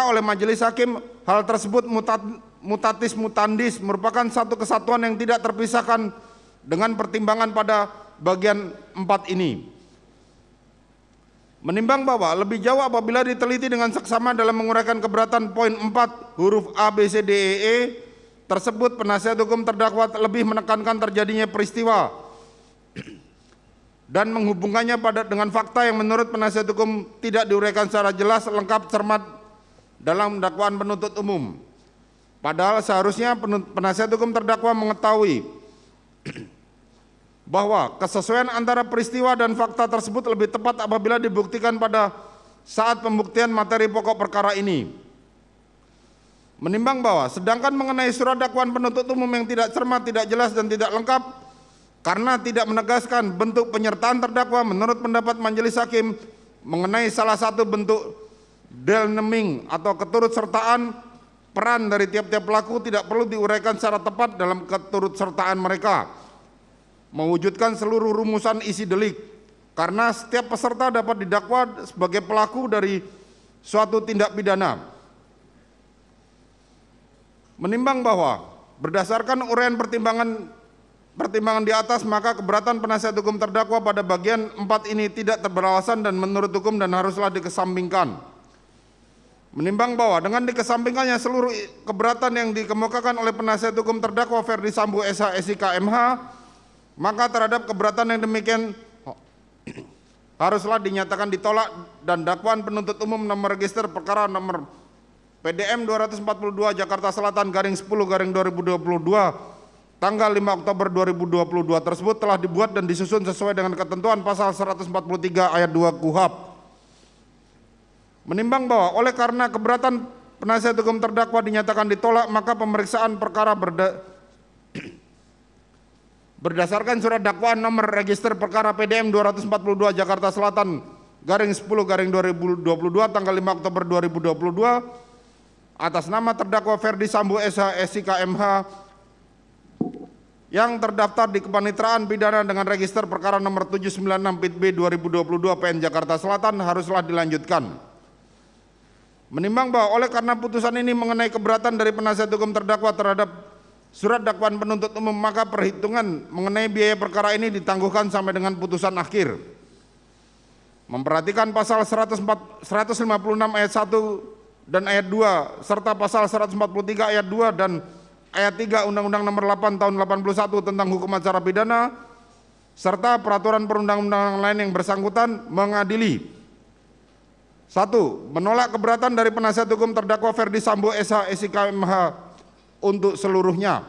oleh majelis hakim hal tersebut mutatis mutandis merupakan satu kesatuan yang tidak terpisahkan dengan pertimbangan pada bagian 4 ini. Menimbang bahwa lebih jauh apabila diteliti dengan seksama dalam menguraikan keberatan poin 4 huruf A, B, C, D, E tersebut, penasihat hukum terdakwa lebih menekankan terjadinya peristiwa dan menghubungkannya dengan fakta yang menurut penasihat hukum tidak diuraikan secara jelas, lengkap, cermat dalam dakwaan penuntut umum. Padahal seharusnya penasihat hukum terdakwa mengetahui bahwa kesesuaian antara peristiwa dan fakta tersebut lebih tepat apabila dibuktikan pada saat pembuktian materi pokok perkara ini. Menimbang bahwa sedangkan mengenai surat dakwaan penuntut umum yang tidak cermat, tidak jelas, dan tidak lengkap karena tidak menegaskan bentuk penyertaan terdakwa, menurut pendapat majelis hakim mengenai salah satu bentuk delneming atau keturutsertaan peran dari tiap-tiap pelaku tidak perlu diuraikan secara tepat dalam keturutsertaan mereka mewujudkan seluruh rumusan isi delik, karena setiap peserta dapat didakwa sebagai pelaku dari suatu tindak pidana. Menimbang bahwa berdasarkan uraian pertimbangan di atas, maka keberatan penasihat hukum terdakwa pada bagian 4 ini tidak beralasan dan menurut hukum dan haruslah dikesampingkan. Menimbang bahwa dengan dikesampingkannya seluruh keberatan yang dikemukakan oleh penasihat hukum terdakwa Ferdi Sambo SH SIK MH, maka terhadap keberatan yang demikian haruslah dinyatakan ditolak dan dakwaan penuntut umum nomor register perkara nomor PDM 242 Jakarta Selatan _10/2022 tanggal 5 Oktober 2022 tersebut telah dibuat dan disusun sesuai dengan ketentuan pasal 143 ayat 2 KUHP. Menimbang bahwa oleh karena keberatan penasihat hukum terdakwa dinyatakan ditolak, maka pemeriksaan perkara berdasarkan surat dakwaan nomor register perkara PDM 242 Jakarta Selatan _10/2022 tanggal 5 Oktober 2022 atas nama terdakwa Ferdi Sambo SH SIK MH yang terdaftar di Kepanitraan Pidana dengan register perkara nomor 796 PIT B 2022 PN Jakarta Selatan haruslah dilanjutkan. Menimbang bahwa oleh karena putusan ini mengenai keberatan dari penasihat hukum terdakwa terhadap surat dakwaan penuntut umum, maka perhitungan mengenai biaya perkara ini ditangguhkan sampai dengan putusan akhir. Memperhatikan pasal 156 ayat 1 dan ayat 2 serta pasal 143 ayat 2 dan ayat 3 Undang-Undang Nomor 8 Tahun 81 tentang Hukum Acara Pidana serta peraturan perundang-undangan lain yang bersangkutan, mengadili: 1. Menolak keberatan dari penasihat hukum terdakwa Ferdi Sambo SH SIK MH untuk seluruhnya.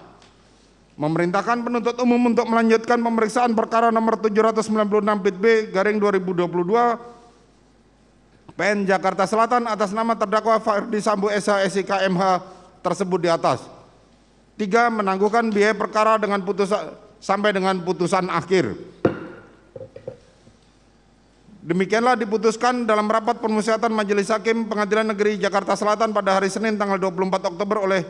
Memerintahkan penuntut umum untuk melanjutkan pemeriksaan perkara nomor 796 PIT B _2022 PN Jakarta Selatan atas nama terdakwa Ferdi Sambo SH SIK MH tersebut di atas. 3. Menangguhkan biaya perkara dengan putusan sampai dengan putusan akhir. Demikianlah diputuskan dalam rapat permusyawaratan Majelis Hakim Pengadilan Negeri Jakarta Selatan pada hari Senin tanggal 24 Oktober oleh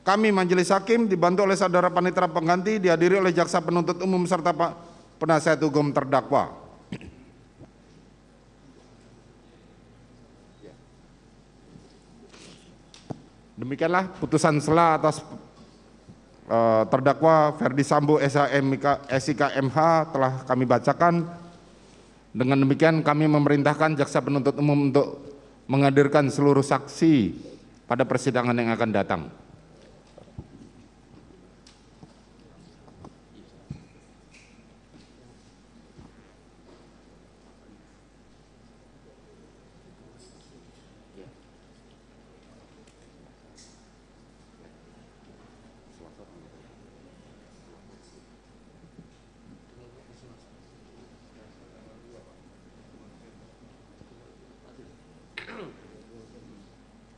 kami Majelis Hakim dibantu oleh saudara panitera pengganti, dihadiri oleh jaksa penuntut umum serta penasihat hukum terdakwa. Demikianlah putusan sela atas terdakwa Ferdi Sambo SIK MH telah kami bacakan. Dengan demikian kami memerintahkan jaksa penuntut umum untuk menghadirkan seluruh saksi pada persidangan yang akan datang.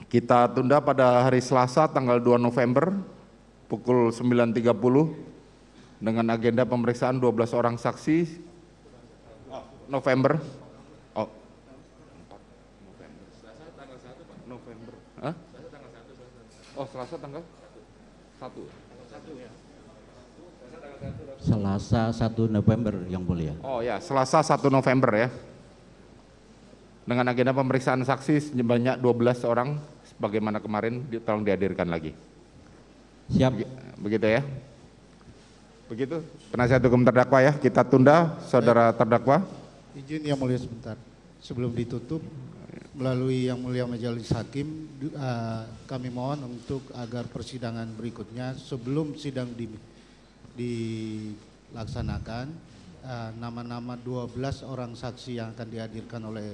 Kita tunda pada hari Selasa tanggal 2 November pukul 9.30 dengan agenda pemeriksaan 12 orang saksi. November. Oh. November. Hah? Oh, Selasa tanggal 1. Selasa 1 November yang mulia. Oh ya, Selasa 1 November ya. Dengan agenda pemeriksaan saksi sebanyak 12 orang, sebagaimana kemarin, tolong dihadirkan lagi. Siap. Begitu ya. Begitu, penasihat hukum terdakwa ya, kita tunda, saudara terdakwa. Izin yang mulia sebentar. Sebelum ditutup, melalui yang mulia majelis hakim, kami mohon untuk agar persidangan berikutnya sebelum sidang dilaksanakan, nama-nama 12 orang saksi yang akan dihadirkan oleh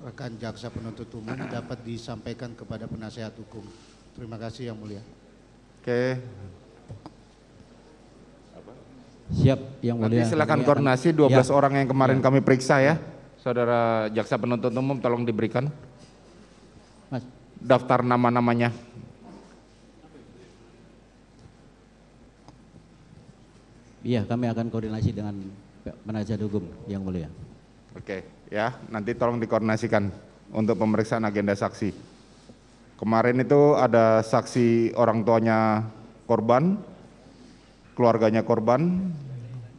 rekan jaksa penuntut umum dapat disampaikan kepada penasihat hukum. Terima kasih yang mulia. Oke, Siap yang mulia. nanti silakan Kami koordinasi akan- 12 Ya. orang yang kemarin kami periksa ya. Saudara jaksa penuntut umum tolong diberikan Mas, daftar nama-namanya. iya, kami akan koordinasi dengan penasihat hukum yang mulia. Oke, ya, nanti tolong dikoordinasikan untuk pemeriksaan agenda saksi. Kemarin itu ada saksi orang tuanya korban, keluarganya korban,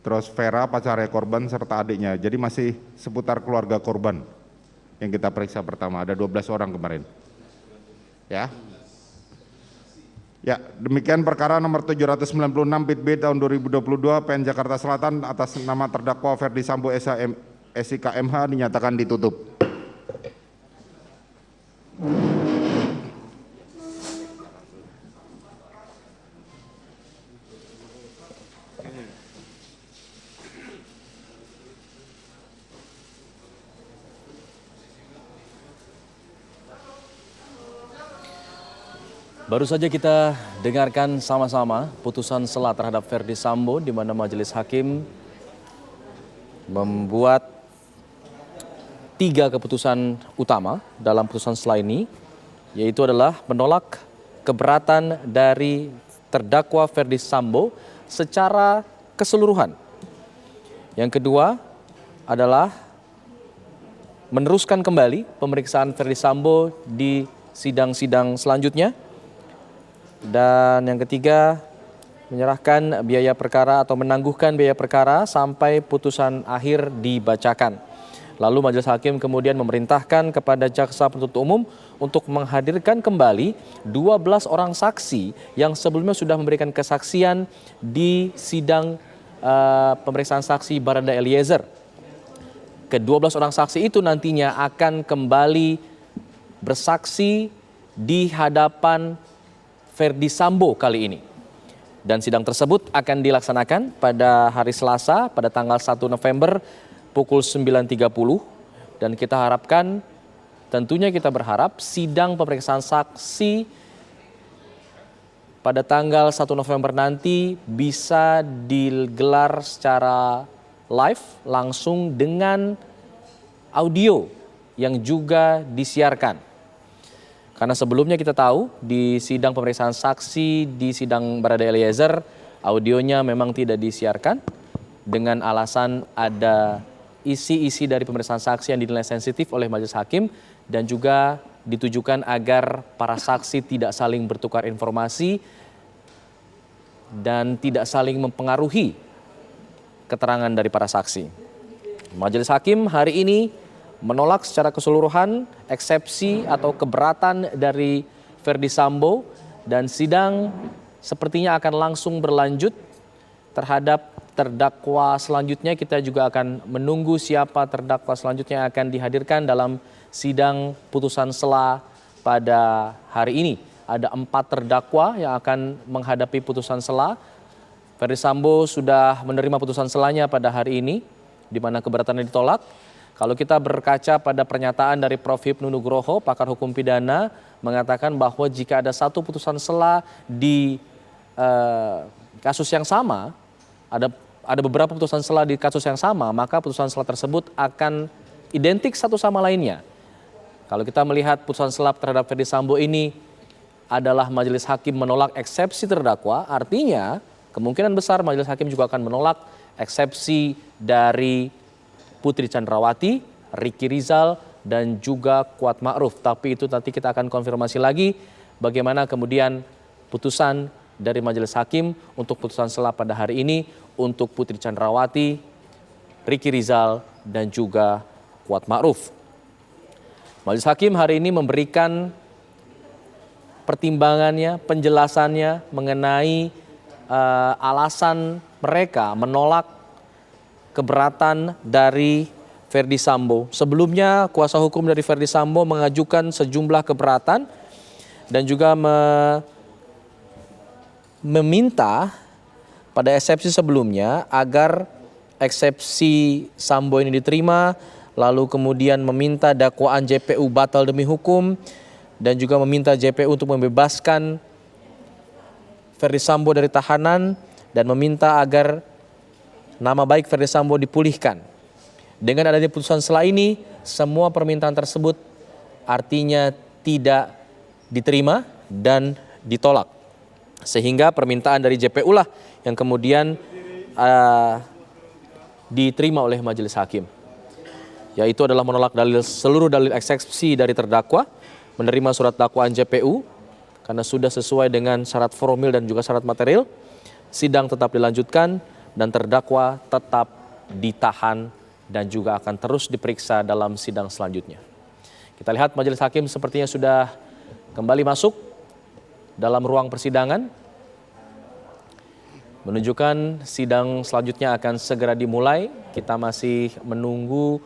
terus Vera pacarnya korban serta adiknya. Jadi masih seputar keluarga korban yang kita periksa pertama. Ada 12 orang kemarin. Ya. Ya, demikian perkara nomor 796 Pit B tahun 2022 PN Jakarta Selatan atas nama terdakwa Ferdi Sambo SIK MH dinyatakan ditutup. Baru saja kita dengarkan sama-sama putusan sela terhadap Ferdi Sambo di mana majelis hakim membuat 3 keputusan utama dalam putusan sela ini, yaitu adalah menolak keberatan dari terdakwa Ferdi Sambo secara keseluruhan. Yang kedua adalah meneruskan kembali pemeriksaan Ferdi Sambo di sidang-sidang selanjutnya. Dan yang ketiga, menyerahkan biaya perkara atau menangguhkan biaya perkara sampai putusan akhir dibacakan. Lalu majelis hakim kemudian memerintahkan kepada jaksa penuntut umum untuk menghadirkan kembali 12 orang saksi yang sebelumnya sudah memberikan kesaksian di sidang pemeriksaan saksi Barada Eliezer. Ke-12 orang saksi itu nantinya akan kembali bersaksi di hadapan Ferdi Sambo kali ini. Dan sidang tersebut akan dilaksanakan pada hari Selasa pada tanggal 1 November pukul 9.30. Dan kita harapkan, tentunya kita berharap sidang pemeriksaan saksi pada tanggal 1 November nanti bisa digelar secara live langsung dengan audio yang juga disiarkan. Karena sebelumnya kita tahu di sidang pemeriksaan saksi di sidang Barada Eliezer, audionya memang tidak disiarkan dengan alasan ada isi-isi dari pemeriksaan saksi yang dinilai sensitif oleh majelis hakim dan juga ditujukan agar para saksi tidak saling bertukar informasi dan tidak saling mempengaruhi keterangan dari para saksi. Majelis hakim hari ini menolak secara keseluruhan eksepsi atau keberatan dari Ferdi Sambo dan sidang sepertinya akan langsung berlanjut terhadap terdakwa selanjutnya. Kita juga akan menunggu siapa terdakwa selanjutnya yang akan dihadirkan dalam sidang putusan sela pada hari ini. Ada 4 terdakwa yang akan menghadapi putusan sela. Ferdi Sambo sudah menerima putusan selanya pada hari ini, di mana keberatannya ditolak. Kalau kita berkaca pada pernyataan dari Prof. Hipnu Nugroho, pakar hukum pidana, mengatakan bahwa jika ada satu putusan sela di kasus yang sama, ada beberapa putusan sela di kasus yang sama, maka putusan sela tersebut akan identik satu sama lainnya. Kalau kita melihat putusan sela terhadap Ferdi Sambo ini adalah majelis hakim menolak eksepsi terdakwa, artinya kemungkinan besar majelis hakim juga akan menolak eksepsi dari Putri Chandrawati, Ricky Rizal, dan juga Kuat Ma'ruf. Tapi itu nanti kita akan konfirmasi lagi bagaimana kemudian putusan dari Majelis Hakim untuk putusan sela pada hari ini untuk Putri Chandrawati, Ricky Rizal, dan juga Kuat Ma'ruf. Majelis Hakim hari ini memberikan pertimbangannya, penjelasannya mengenai alasan mereka menolak keberatan dari Ferdy Sambo. Sebelumnya kuasa hukum dari Ferdy Sambo mengajukan sejumlah keberatan dan juga meminta pada eksepsi sebelumnya agar eksepsi Sambo ini diterima, lalu kemudian meminta dakwaan JPU batal demi hukum dan juga meminta JPU untuk membebaskan Ferdy Sambo dari tahanan dan meminta agar nama baik Ferdy Sambo dipulihkan. Dengan adanya putusan sela ini, semua permintaan tersebut artinya tidak diterima dan ditolak. Sehingga permintaan dari JPU lah yang kemudian diterima oleh Majelis Hakim. Yaitu adalah menolak seluruh dalil eksepsi dari terdakwa, menerima surat dakwaan JPU karena sudah sesuai dengan syarat formil dan juga syarat material, sidang tetap dilanjutkan dan terdakwa tetap ditahan dan juga akan terus diperiksa dalam sidang selanjutnya. Kita lihat Majelis Hakim sepertinya sudah kembali masuk dalam ruang persidangan, menunjukkan sidang selanjutnya akan segera dimulai. Kita masih menunggu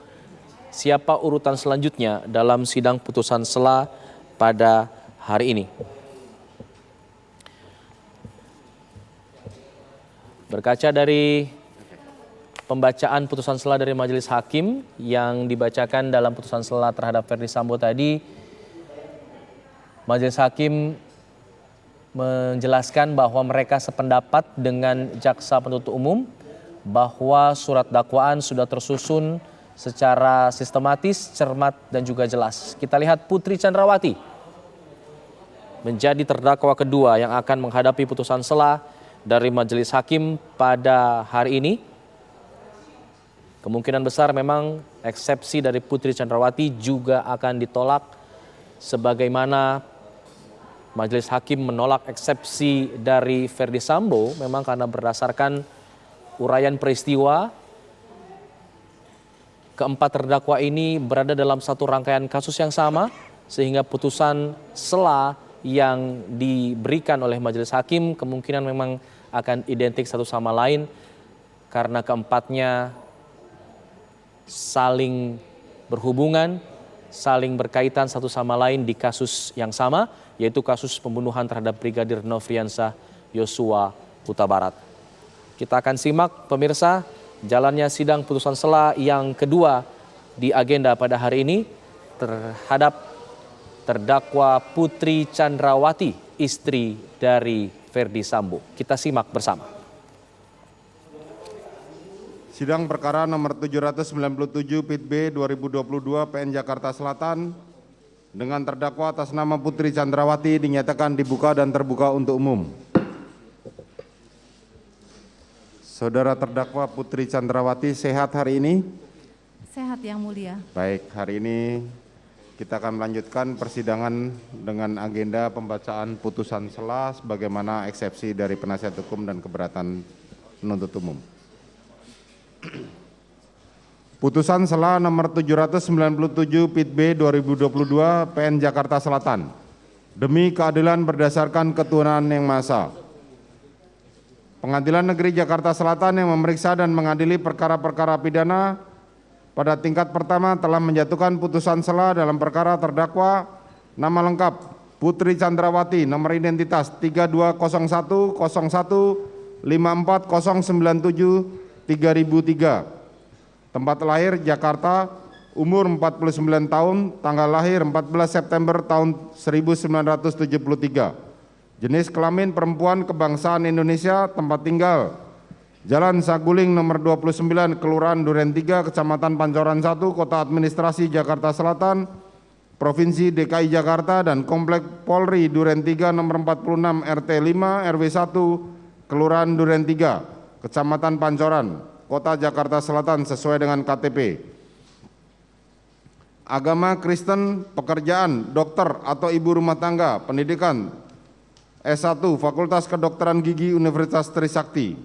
siapa urutan selanjutnya dalam sidang putusan sela pada hari ini. Berkaca dari pembacaan putusan sela dari Majelis Hakim yang dibacakan dalam putusan sela terhadap Ferdy Sambo tadi, Majelis Hakim menjelaskan bahwa mereka sependapat dengan jaksa penuntut umum bahwa surat dakwaan sudah tersusun secara sistematis, cermat, dan juga jelas. Kita lihat Putri Chandrawati menjadi terdakwa kedua yang akan menghadapi putusan sela dari Majelis Hakim pada hari ini. Kemungkinan besar memang eksepsi dari Putri Chandrawati juga akan ditolak sebagaimana Majelis Hakim menolak eksepsi dari Ferdy Sambo memang karena berdasarkan uraian peristiwa keempat terdakwa ini berada dalam satu rangkaian kasus yang sama sehingga putusan sela yang diberikan oleh Majelis Hakim kemungkinan memang akan identik satu sama lain karena keempatnya saling berhubungan, saling berkaitan satu sama lain di kasus yang sama, yaitu kasus pembunuhan terhadap Brigadir Nofriansah Yosua Huta Barat. Kita akan simak pemirsa jalannya sidang putusan sela yang kedua di agenda pada hari ini terhadap terdakwa Putri Chandrawati, istri dari Ferdy Sambo. Kita simak bersama. Sidang perkara nomor 797 Pit B 2022 PN Jakarta Selatan dengan terdakwa atas nama Putri Chandrawati dinyatakan dibuka dan terbuka untuk umum. Saudara terdakwa Putri Chandrawati sehat hari ini? Sehat Yang Mulia. Baik, hari ini kita akan melanjutkan persidangan dengan agenda pembacaan putusan sela sebagaimana eksepsi dari penasihat hukum dan keberatan penuntut umum. Putusan sela nomor 797 Pit B 2022 PN Jakarta Selatan. Demi keadilan berdasarkan ketuhanan yang Maha Esa. Pengadilan Negeri Jakarta Selatan yang memeriksa dan mengadili perkara-perkara pidana pada tingkat pertama telah menjatuhkan putusan sela dalam perkara terdakwa nama lengkap Putri Chandrawati, nomor identitas 3201 01 54097 3003, tempat lahir Jakarta, umur 49 tahun, tanggal lahir 14 September tahun 1973, jenis kelamin perempuan, kebangsaan Indonesia, tempat tinggal Jalan Saguling nomor 29, Kelurahan Duren 3, Kecamatan Pancoran 1, Kota Administrasi Jakarta Selatan, Provinsi DKI Jakarta, dan Komplek Polri Duren 3 nomor 46 RT 5 RW 1, Kelurahan Duren 3, Kecamatan Pancoran, Kota Jakarta Selatan sesuai dengan KTP. Agama Kristen, pekerjaan, dokter atau ibu rumah tangga, pendidikan S1 Fakultas Kedokteran Gigi Universitas Trisakti.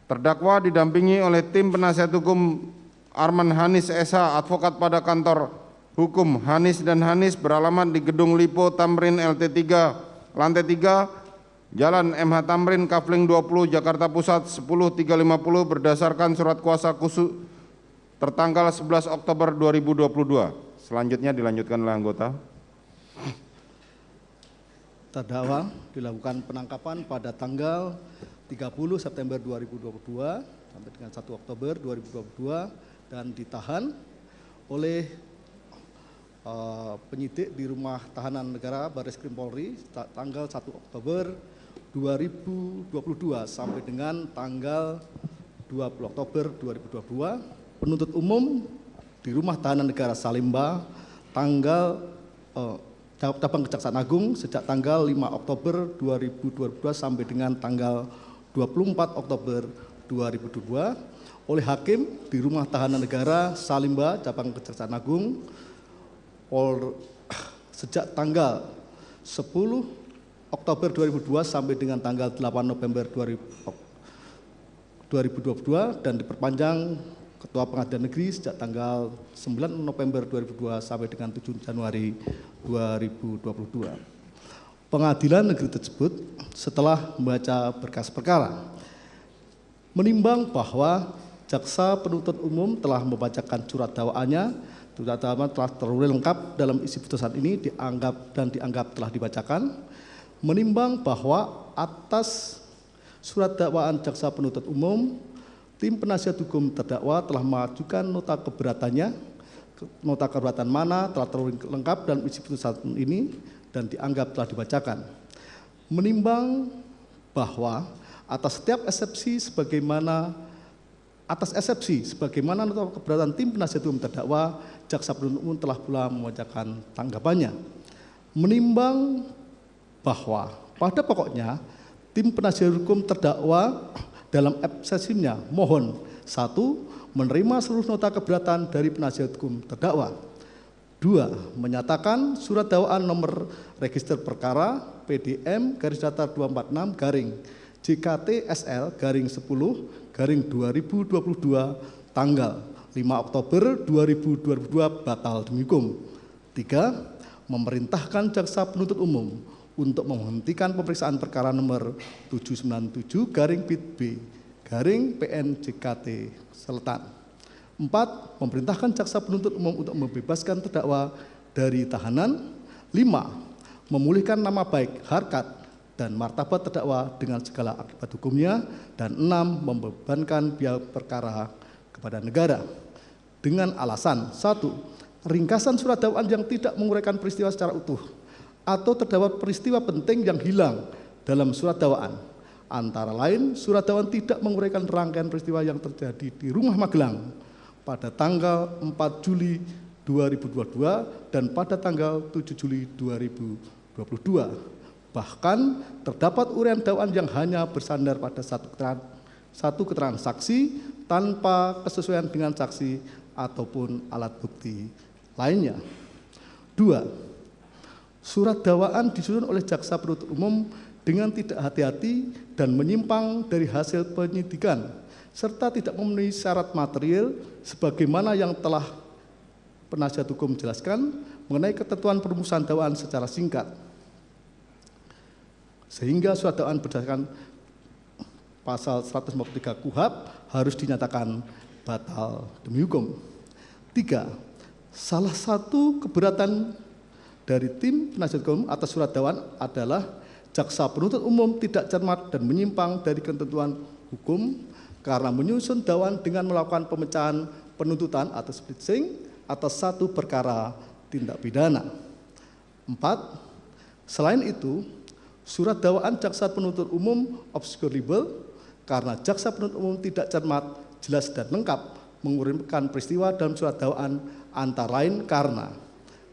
Terdakwa didampingi oleh tim penasihat hukum Arman Hanis SH, advokat pada kantor hukum Hanis dan Hanis beralamat di Gedung Lipo Tamrin LT3, lantai 3, Jalan MH Tamrin, Kafling 20, Jakarta Pusat 10350 berdasarkan surat kuasa khusus tertanggal 11 Oktober 2022. Selanjutnya dilanjutkan oleh anggota. Terdakwa dilakukan penangkapan pada tanggal 30 September 2022 sampai dengan 1 Oktober 2022 dan ditahan oleh penyidik di rumah tahanan negara Barreskrim Polri tanggal 1 Oktober 2022 sampai dengan tanggal 20 Oktober 2022. Penuntut umum di rumah tahanan negara Salimba tanggal cabang Kejaksaan Agung sejak tanggal 5 Oktober 2022 sampai dengan tanggal 24 Oktober 2022 oleh hakim di rumah tahanan negara Salimba cabang Kejaksaan Agung sejak tanggal 10 Oktober 2022 sampai dengan tanggal 8 November 2022 dan diperpanjang Ketua Pengadilan Negeri sejak tanggal 9 November 2022 sampai dengan 7 Januari 2022. Pengadilan negeri tersebut setelah membaca berkas perkara menimbang bahwa jaksa penuntut umum telah membacakan surat dakwaannya, surat dakwaan telah terurai lengkap dalam isi putusan ini dianggap telah dibacakan, menimbang bahwa atas surat dakwaan jaksa penuntut umum, tim penasihat hukum terdakwa telah mengajukan nota keberatannya, nota keberatan mana telah terurai lengkap dalam isi putusan ini dan dianggap telah dibacakan. Menimbang bahwa atas setiap eksepsi sebagaimana nota keberatan tim penasihat hukum terdakwa, jaksa penuntut umum telah pula membacakan tanggapannya. Menimbang bahwa pada pokoknya tim penasihat hukum terdakwa dalam eksepsinya mohon 1. Menerima seluruh nota keberatan dari penasihat hukum terdakwa. 2. Menyatakan surat dakwaan nomor register perkara PDM garis datar 246 garing JKT-SL garing 10 garing 2022 tanggal 5 Oktober 2022 batal demi hukum. 3. Memerintahkan jaksa penuntut umum untuk menghentikan pemeriksaan perkara nomor 797 garing PIT-B garing PN JKT Selatan. 4. Memerintahkan jaksa penuntut umum untuk membebaskan terdakwa dari tahanan. 5. Memulihkan nama baik, harkat, dan martabat terdakwa dengan segala akibat hukumnya. Dan 6. Membebankan biaya perkara kepada negara. Dengan alasan 1. Ringkasan surat dakwaan yang tidak menguraikan peristiwa secara utuh atau terdapat peristiwa penting yang hilang dalam surat dakwaan. Antara lain, surat dakwaan tidak menguraikan rangkaian peristiwa yang terjadi di Rumah Magelang pada tanggal 4 Juli 2022 dan pada tanggal 7 Juli 2022. Bahkan terdapat uraian dakwaan yang hanya bersandar pada satu keterangan saksi tanpa kesesuaian dengan saksi ataupun alat bukti lainnya. 2. Surat dakwaan disusun oleh jaksa penuntut umum dengan tidak hati-hati dan menyimpang dari hasil penyidikan serta tidak memenuhi syarat material sebagaimana yang telah penasihat hukum jelaskan mengenai ketentuan perumusan dakwaan secara singkat. Sehingga surat dakwaan berdasarkan pasal 153 KUHP harus dinyatakan batal demi hukum. 3. Salah satu keberatan dari tim penasihat hukum atas surat dakwaan adalah jaksa penuntut umum tidak cermat dan menyimpang dari ketentuan hukum karena menyusun dakwaan dengan melakukan pemecahan penuntutan atau splitsing atas satu perkara tindak pidana. 4. Selain itu, surat dakwaan jaksa penuntut umum obscurable karena jaksa penuntut umum tidak cermat, jelas dan lengkap menguraikan peristiwa dalam surat dakwaan antara lain karena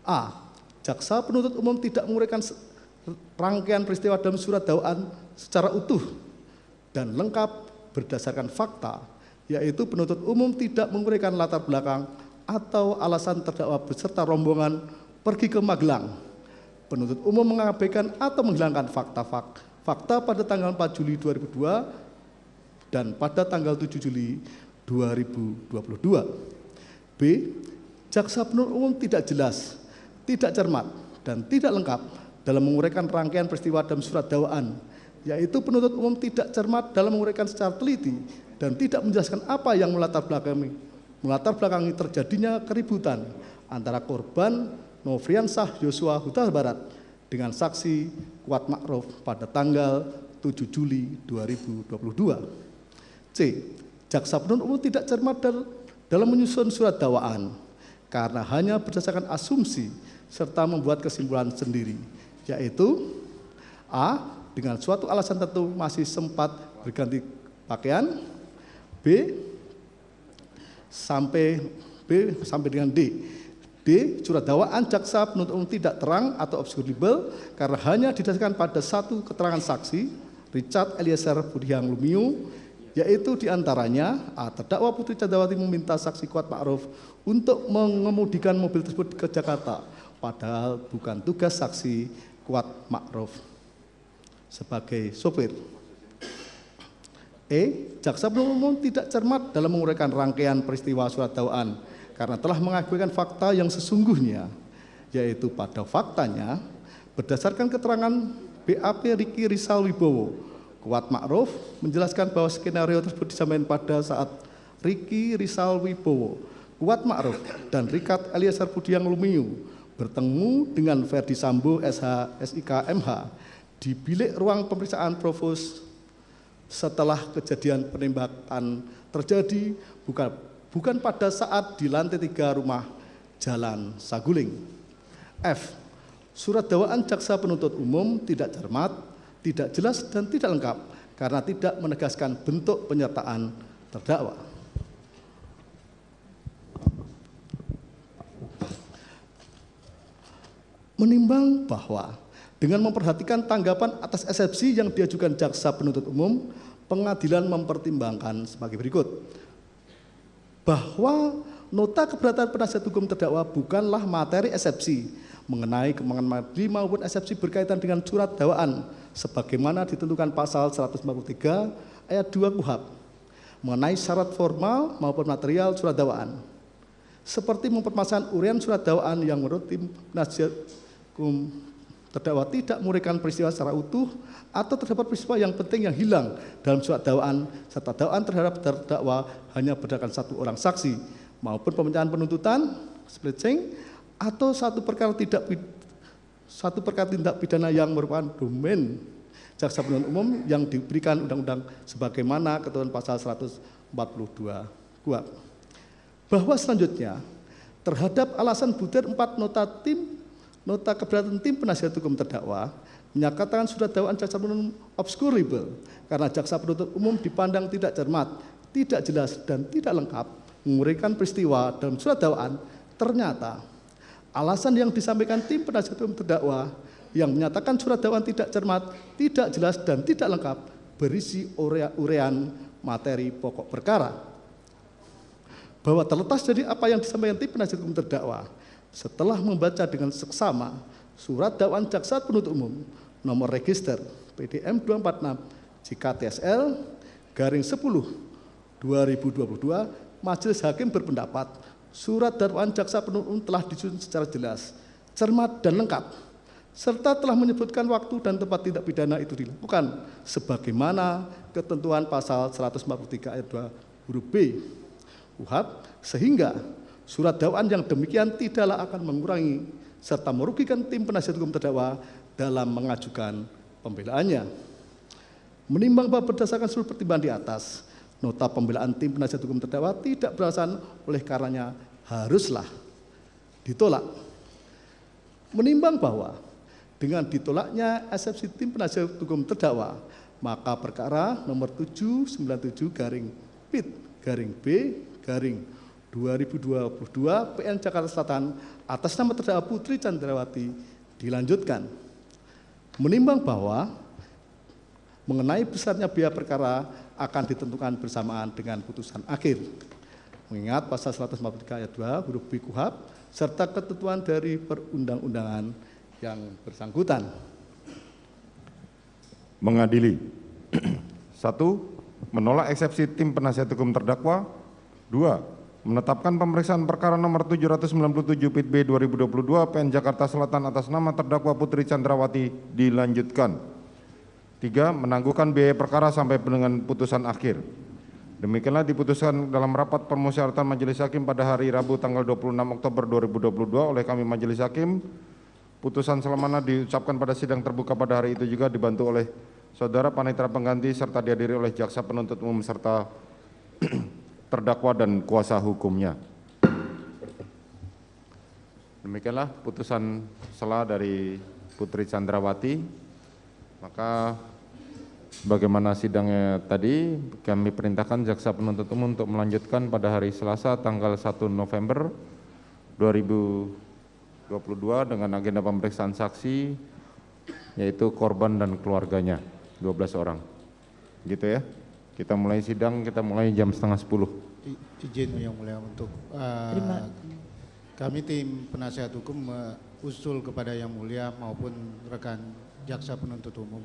a. Jaksa penuntut umum tidak menguraikan rangkaian peristiwa dalam surat dakwaan secara utuh dan lengkap berdasarkan fakta, yaitu penuntut umum tidak menguraikan latar belakang atau alasan terdakwa beserta rombongan pergi ke Magelang. penuntut umum mengabaikan atau menghilangkan fakta pada tanggal 4 Juli 2002 dan pada tanggal 7 Juli 2022. B. Jaksa penuntut umum tidak jelas, tidak cermat, dan tidak lengkap dalam menguraikan rangkaian peristiwa dalam surat dakwaan, yaitu penuntut umum tidak cermat dalam menguraikan secara teliti dan tidak menjelaskan apa yang melatar belakangi terjadinya keributan antara korban Nofriansah Yosua Huta Barat dengan saksi Kuat Ma'ruf pada tanggal 7 Juli 2022. C. Jaksa penuntut umum tidak cermat dalam menyusun surat dakwaan karena hanya berdasarkan asumsi serta membuat kesimpulan sendiri, yaitu A. Dengan suatu alasan tertentu masih sempat berganti pakaian, B sampai dengan D. D. Surat dakwaan jaksa penuntut umum tidak terang atau obscurable karena hanya didasarkan pada satu keterangan saksi, Richard Eliezer Budiang Lumiu, yaitu diantaranya A. Terdakwa Putri Chandrawati meminta saksi Kuat Ma'ruf untuk mengemudikan mobil tersebut ke Jakarta, padahal bukan tugas saksi Kuat Ma'ruf sebagai sopir. E. Jaksa penuntut umum tidak cermat dalam menguraikan rangkaian peristiwa surat dakwaan karena telah mengabaikan fakta yang sesungguhnya, yaitu pada faktanya berdasarkan keterangan BAP Riki Rizal Wibowo, Kuat Ma'ruf menjelaskan bahwa skenario tersebut disampaikan pada saat Riki Rizal Wibowo, Kuat Ma'ruf, dan Richard Eliezer Budiang Lumiu bertemu dengan Verdi Sambo SH SIK MH di bilik ruang pemeriksaan Provos setelah kejadian penembakan terjadi, bukan pada saat di lantai 3 rumah Jalan Saguling. F. Surat dakwaan jaksa penuntut umum tidak cermat, tidak jelas, dan tidak lengkap karena tidak menegaskan bentuk penyertaan terdakwa. Menimbang bahwa dengan memperhatikan tanggapan atas eksepsi yang diajukan jaksa penuntut umum, pengadilan mempertimbangkan sebagai berikut. Bahwa nota keberatan penasihat hukum terdakwa bukanlah materi eksepsi mengenai kemenangan majelis maupun eksepsi berkaitan dengan surat dakwaan sebagaimana ditentukan pasal 143 ayat 2 KUHP mengenai syarat formal maupun material surat dakwaan, seperti mempermasalahan uraian surat dakwaan yang menurut tim penasihat hukum terdakwa tidak menguraikan peristiwa secara utuh atau terdapat peristiwa yang penting yang hilang dalam surat dakwaan serta dakwaan terhadap terdakwa hanya berdasarkan satu orang saksi maupun pemecahan penuntutan splitting atau satu perkara tindak pidana yang merupakan domain jaksa penuntut umum yang diberikan undang-undang sebagaimana ketentuan pasal 142 KUHP. Bahwa selanjutnya terhadap alasan butir 4 nota keberatan tim penasihat hukum terdakwa menyatakan surat dakwaan jaksa penuntut umum obscurable karena jaksa penuntut umum dipandang tidak cermat, tidak jelas, dan tidak lengkap menguraikan peristiwa dalam surat dakwaan. Ternyata alasan yang disampaikan tim penasihat hukum terdakwa yang menyatakan surat dakwaan tidak cermat, tidak jelas, dan tidak lengkap berisi uraian materi pokok perkara. Bahwa terlepas dari apa yang disampaikan tim penasihat hukum terdakwa, setelah membaca dengan seksama surat dakwaan jaksa penuntut umum nomor register PDM 246 JKTSL garing 10 2022, majelis hakim berpendapat surat dakwaan jaksa penuntut umum telah disusun secara jelas, cermat, dan lengkap, serta telah menyebutkan waktu dan tempat tindak pidana itu dilakukan sebagaimana ketentuan pasal 143 ayat 2 huruf B KUHP, sehingga surat dakwaan yang demikian tidaklah akan mengurangi serta merugikan tim penasihat hukum terdakwa dalam mengajukan pembelaannya. Menimbang bahwa berdasarkan seluruh pertimbangan di atas, nota pembelaan tim penasihat hukum terdakwa tidak beralasan, oleh karenanya haruslah ditolak. Menimbang bahwa dengan ditolaknya eksepsi tim penasihat hukum terdakwa, maka perkara nomor 797-B-B-2022 PN Jakarta Selatan atas nama terdakwa Putri Chandrawati dilanjutkan. Menimbang bahwa mengenai besarnya biaya perkara akan ditentukan bersamaan dengan putusan akhir. Mengingat pasal 143 ayat 2 huruf B KUHP serta ketentuan dari perundang-undangan yang bersangkutan. Mengadili. 1. Menolak eksepsi tim penasihat hukum terdakwa. 2. Menetapkan pemeriksaan perkara nomor 797 PIT B 2022 PN Jakarta Selatan atas nama terdakwa Putri Chandrawati dilanjutkan. 3. Menangguhkan biaya perkara sampai dengan putusan akhir. Demikianlah diputuskan dalam rapat permusyawaratan Majelis Hakim pada hari Rabu tanggal 26 Oktober 2022 oleh kami Majelis Hakim. Putusan selamana diucapkan pada sidang terbuka pada hari itu juga dibantu oleh Saudara Panitera Pengganti serta dihadiri oleh Jaksa Penuntut Umum serta terdakwa dan kuasa hukumnya. Demikianlah putusan sela dari Putri Chandrawati. Maka bagaimana sidangnya tadi, kami perintahkan Jaksa Penuntut Umum untuk melanjutkan pada hari Selasa tanggal 1 November 2022 dengan agenda pemeriksaan saksi yaitu korban dan keluarganya 12 orang. Gitu ya. Kita mulai sidang, kita mulai jam 9:30. Izin yang mulia untuk kami tim penasihat hukum usul kepada yang mulia maupun rekan jaksa penuntut umum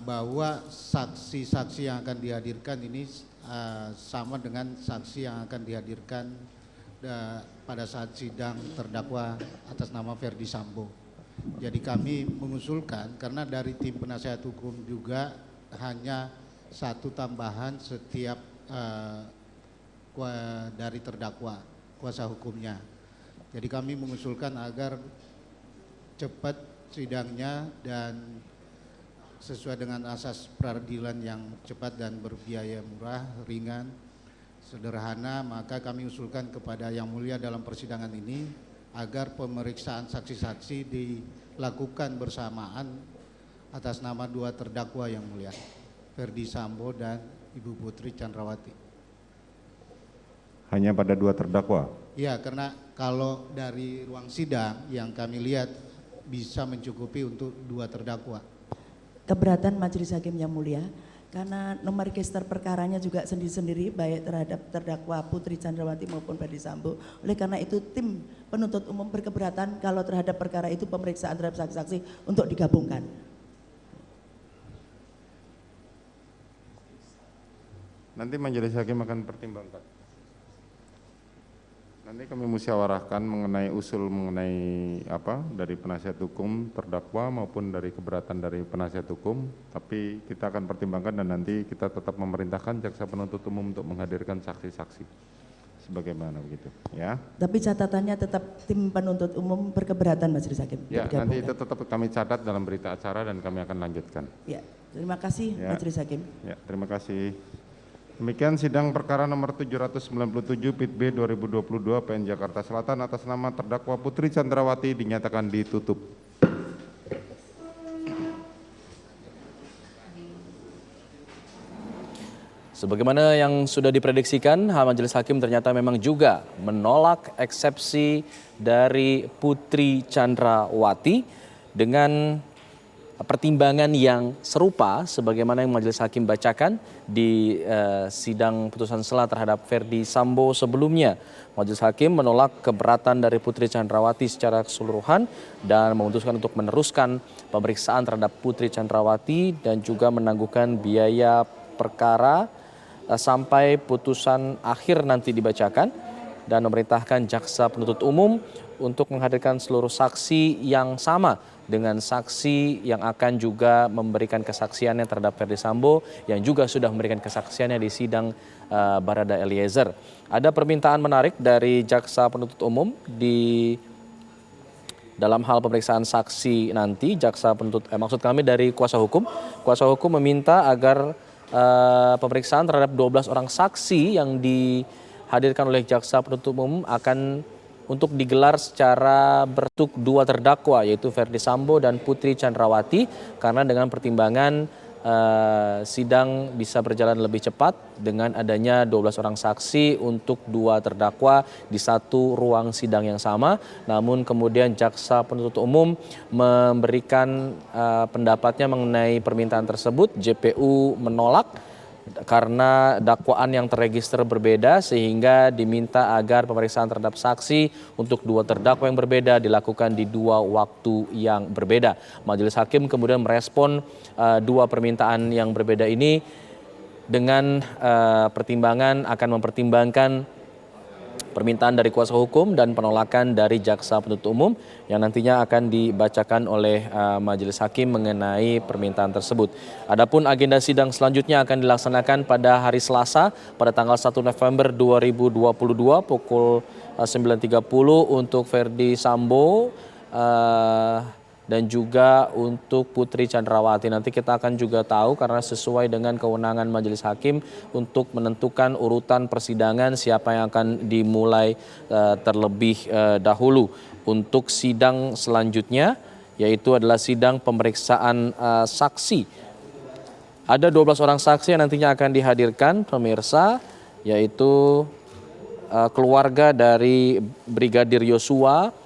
bahwa saksi-saksi yang akan dihadirkan ini sama dengan saksi yang akan dihadirkan pada saat sidang terdakwa atas nama Ferdi Sambo. Jadi kami mengusulkan karena dari tim penasihat hukum juga hanya satu tambahan setiap dari terdakwa kuasa hukumnya. Jadi kami mengusulkan agar cepat sidangnya dan sesuai dengan asas peradilan yang cepat dan berbiaya murah, ringan, sederhana, maka kami usulkan kepada Yang Mulia dalam persidangan ini agar pemeriksaan saksi-saksi dilakukan bersamaan atas nama dua terdakwa Yang Mulia, Ferdi Sambo dan Ibu Putri Chandrawati. Hanya pada dua terdakwa? Ya, karena kalau dari ruang sidang yang kami lihat bisa mencukupi untuk dua terdakwa. Keberatan Majelis Hakim Yang Mulia, karena nomor register perkaranya juga sendiri-sendiri baik terhadap terdakwa Putri Chandrawati maupun Ferdi Sambo. Oleh karena itu tim penuntut umum berkeberatan kalau terhadap perkara itu pemeriksaan terhadap saksi-saksi untuk digabungkan. Nanti Majelis Hakim akan pertimbangkan. Nanti kami musyawarahkan mengenai usul mengenai apa dari penasihat hukum terdakwa maupun dari keberatan dari penasihat hukum. Tapi kita akan pertimbangkan dan nanti kita tetap memerintahkan jaksa penuntut umum untuk menghadirkan saksi-saksi. Sebagaimana begitu, ya. Tapi catatannya tetap tim penuntut umum berkeberatan Majelis Hakim. Ya, nanti itu tetap kami catat dalam berita acara dan kami akan lanjutkan. Ya, terima kasih Ya. Majelis Hakim. Ya, terima kasih. Demikian sidang perkara nomor 797 PIT B 2022 PN Jakarta Selatan atas nama terdakwa Putri Chandrawati dinyatakan ditutup. Sebagaimana yang sudah diprediksikan, Majelis Hakim ternyata memang juga menolak eksepsi dari Putri Chandrawati dengan pertimbangan yang serupa sebagaimana yang Majelis Hakim bacakan di sidang putusan sela terhadap Ferdi Sambo sebelumnya. Majelis Hakim menolak keberatan dari Putri Chandrawati secara keseluruhan dan memutuskan untuk meneruskan pemeriksaan terhadap Putri Chandrawati dan juga menangguhkan biaya perkara sampai putusan akhir nanti dibacakan dan memerintahkan jaksa penuntut umum untuk menghadirkan seluruh saksi yang sama dengan saksi yang akan juga memberikan kesaksiannya terhadap Ferdi Sambo yang juga sudah memberikan kesaksiannya di sidang Barada Eliezer. Ada permintaan menarik dari jaksa penuntut umum di dalam hal pemeriksaan saksi nanti. Jaksa penuntut maksud kami dari kuasa hukum meminta agar pemeriksaan terhadap 12 orang saksi yang dihadirkan oleh jaksa penuntut umum akan untuk digelar secara bertuk dua terdakwa yaitu Ferdi Sambo dan Putri Chandrawati karena dengan pertimbangan sidang bisa berjalan lebih cepat dengan adanya 12 orang saksi untuk dua terdakwa di satu ruang sidang yang sama. Namun kemudian jaksa penuntut umum memberikan pendapatnya mengenai permintaan tersebut. JPU menolak karena dakwaan yang terregister berbeda sehingga diminta agar pemeriksaan terhadap saksi untuk dua terdakwa yang berbeda dilakukan di dua waktu yang berbeda. Majelis Hakim kemudian merespon dua permintaan yang berbeda ini dengan pertimbangan akan mempertimbangkan permintaan dari kuasa hukum dan penolakan dari jaksa penuntut umum yang nantinya akan dibacakan oleh Majelis Hakim mengenai permintaan tersebut. Adapun agenda sidang selanjutnya akan dilaksanakan pada hari Selasa pada tanggal 1 November 2022 pukul 9.30 untuk Verdi Sambo dan juga untuk Putri Chandrawati. Nanti kita akan juga tahu karena sesuai dengan kewenangan Majelis Hakim untuk menentukan urutan persidangan siapa yang akan dimulai terlebih dahulu. Untuk sidang selanjutnya yaitu adalah sidang pemeriksaan saksi. Ada 12 orang saksi yang nantinya akan dihadirkan pemirsa, yaitu keluarga dari Brigadir Yosua,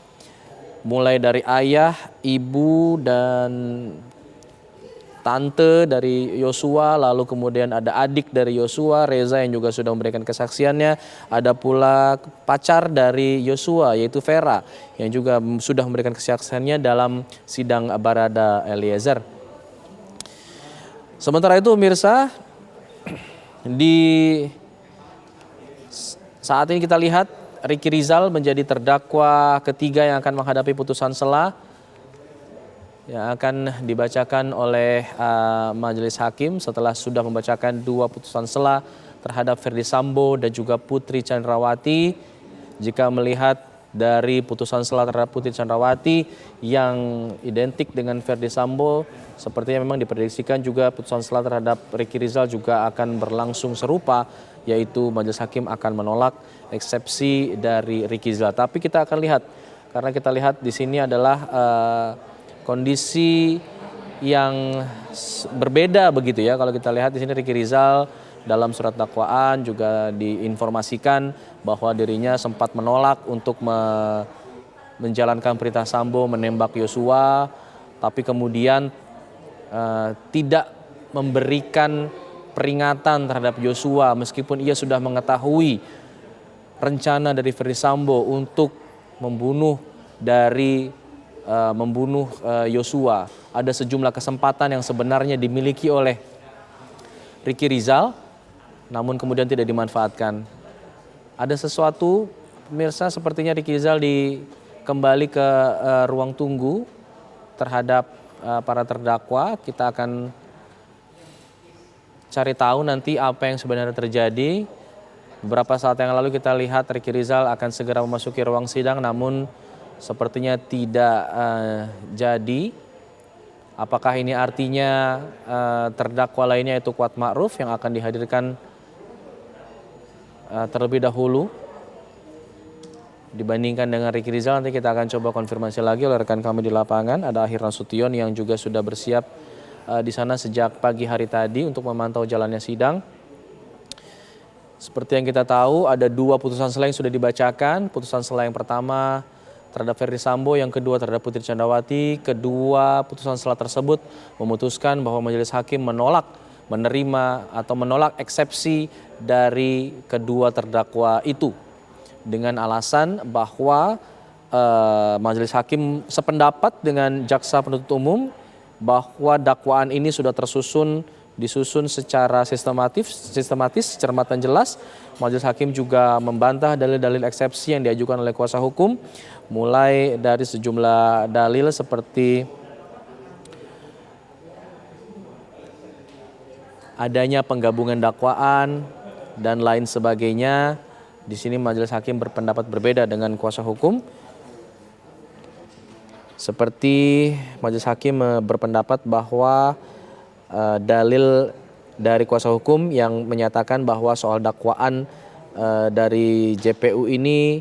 mulai dari ayah, ibu, dan tante dari Yosua, lalu kemudian ada adik dari Yosua, Reza yang juga sudah memberikan kesaksiannya, ada pula pacar dari Yosua yaitu Vera yang juga sudah memberikan kesaksiannya dalam sidang Barada Eliezer. Sementara itu pemirsa, di saat ini kita lihat Ricky Rizal menjadi terdakwa ketiga yang akan menghadapi putusan sela yang akan dibacakan oleh Majelis Hakim setelah sudah membacakan dua putusan sela terhadap Verdi Sambo dan juga Putri Chandrawati. Jika melihat dari putusan sela terhadap Putri Chandrawati yang identik dengan Verdi Sambo, sepertinya memang diprediksikan juga putusan sela terhadap Ricky Rizal juga akan berlangsung serupa, yaitu Majelis Hakim akan menolak eksepsi dari Ricky Rizal. Tapi kita akan lihat, karena kita lihat di sini adalah kondisi yang berbeda begitu ya. Kalau kita lihat di sini Ricky Rizal dalam surat dakwaan juga diinformasikan bahwa dirinya sempat menolak untuk menjalankan perintah Sambo menembak Yosua, tapi kemudian tidak memberikan peringatan terhadap Yosua meskipun ia sudah mengetahui rencana dari Verdi Sambo untuk membunuh Yosua. Ada sejumlah kesempatan yang sebenarnya dimiliki oleh Ricky Rizal, namun kemudian tidak dimanfaatkan. Ada sesuatu, pemirsa, sepertinya Ricky Rizal kembali ke ruang tunggu terhadap para terdakwa. Kita akan cari tahu nanti apa yang sebenarnya terjadi. Beberapa saat yang lalu kita lihat Ricky Rizal akan segera memasuki ruang sidang, namun sepertinya tidak jadi. Apakah ini artinya terdakwa lainnya yaitu Kuat Ma'ruf yang akan dihadirkan terlebih dahulu dibandingkan dengan Ricky Rizal? Nanti kita akan coba konfirmasi lagi oleh rekan kami di lapangan. Ada Akhir Nasution yang juga sudah bersiap di sana sejak pagi hari tadi untuk memantau jalannya sidang. Seperti yang kita tahu, ada dua putusan sela yang sudah dibacakan. Putusan sela yang pertama terhadap Verdi Sambo, yang kedua terhadap Putri Chandrawati. Kedua putusan sela tersebut memutuskan bahwa Majelis Hakim menerima atau menolak eksepsi dari kedua terdakwa itu dengan alasan bahwa Majelis Hakim sependapat dengan jaksa penuntut umum bahwa dakwaan ini sudah disusun secara sistematis, cermat dan jelas. Majelis Hakim juga membantah dalil-dalil eksepsi yang diajukan oleh kuasa hukum, mulai dari sejumlah dalil seperti adanya penggabungan dakwaan dan lain sebagainya. Di sini Majelis Hakim berpendapat berbeda dengan kuasa hukum. Seperti Majelis Hakim berpendapat bahwa dalil dari kuasa hukum yang menyatakan bahwa soal dakwaan dari JPU ini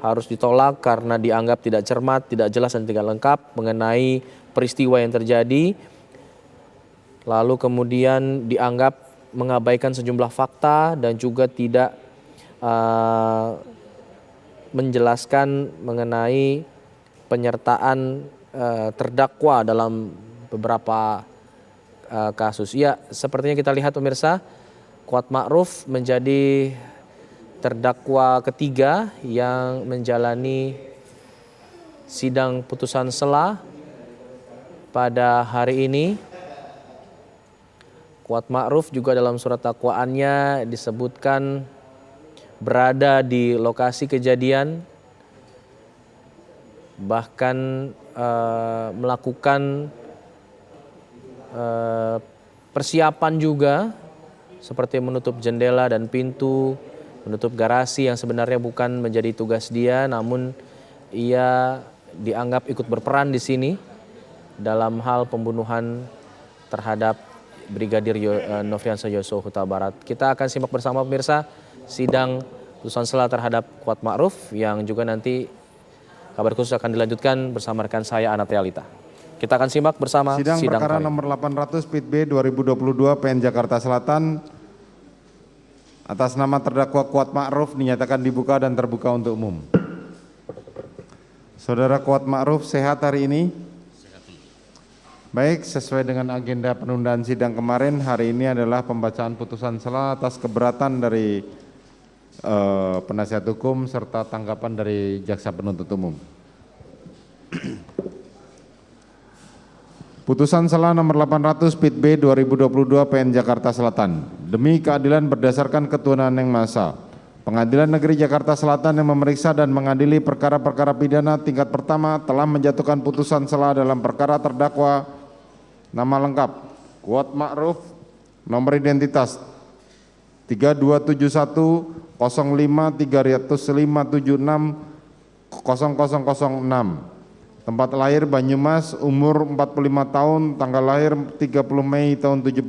harus ditolak karena dianggap tidak cermat, tidak jelas dan tidak lengkap mengenai peristiwa yang terjadi. Lalu kemudian dianggap mengabaikan sejumlah fakta dan juga tidak menjelaskan mengenai penyertaan terdakwa dalam beberapa kasus. Ya, sepertinya kita lihat pemirsa, Kuat Ma'ruf menjadi terdakwa ketiga yang menjalani sidang putusan sela pada hari ini. Kuat Ma'ruf juga dalam surat dakwaannya disebutkan berada di lokasi kejadian, bahkan melakukan persiapan juga seperti menutup jendela dan pintu, menutup garasi yang sebenarnya bukan menjadi tugas dia, namun ia dianggap ikut berperan di sini dalam hal pembunuhan terhadap Brigadir Nofriansah Yosua Huta Barat. Kita akan simak bersama pemirsa sidang putusan sela terhadap Kuat Ma'ruf yang juga nanti kabar khusus akan dilanjutkan bersama rekan saya Anat Realita. Kita akan simak bersama Sidang perkara kali. nomor 800 PIT B 2022 PN Jakarta Selatan atas nama terdakwa Kuat Ma'ruf dinyatakan dibuka dan terbuka untuk umum. Saudara Kuat Ma'ruf sehat hari ini? Baik, sesuai dengan agenda penundaan sidang kemarin, hari ini adalah pembacaan putusan sela atas keberatan dari penasihat hukum serta tanggapan dari jaksa penuntut umum. Putusan sela nomor 800 PIT B 2022 PN Jakarta Selatan. Demi keadilan berdasarkan ketuhanan yang Maha Esa, Pengadilan Negeri Jakarta Selatan yang memeriksa dan mengadili perkara-perkara pidana tingkat pertama telah menjatuhkan putusan sela dalam perkara terdakwa nama lengkap Kuat Ma'ruf, nomor identitas 32710535760006, tempat lahir Banyumas, umur 45 tahun, tanggal lahir 30 Mei tahun 76.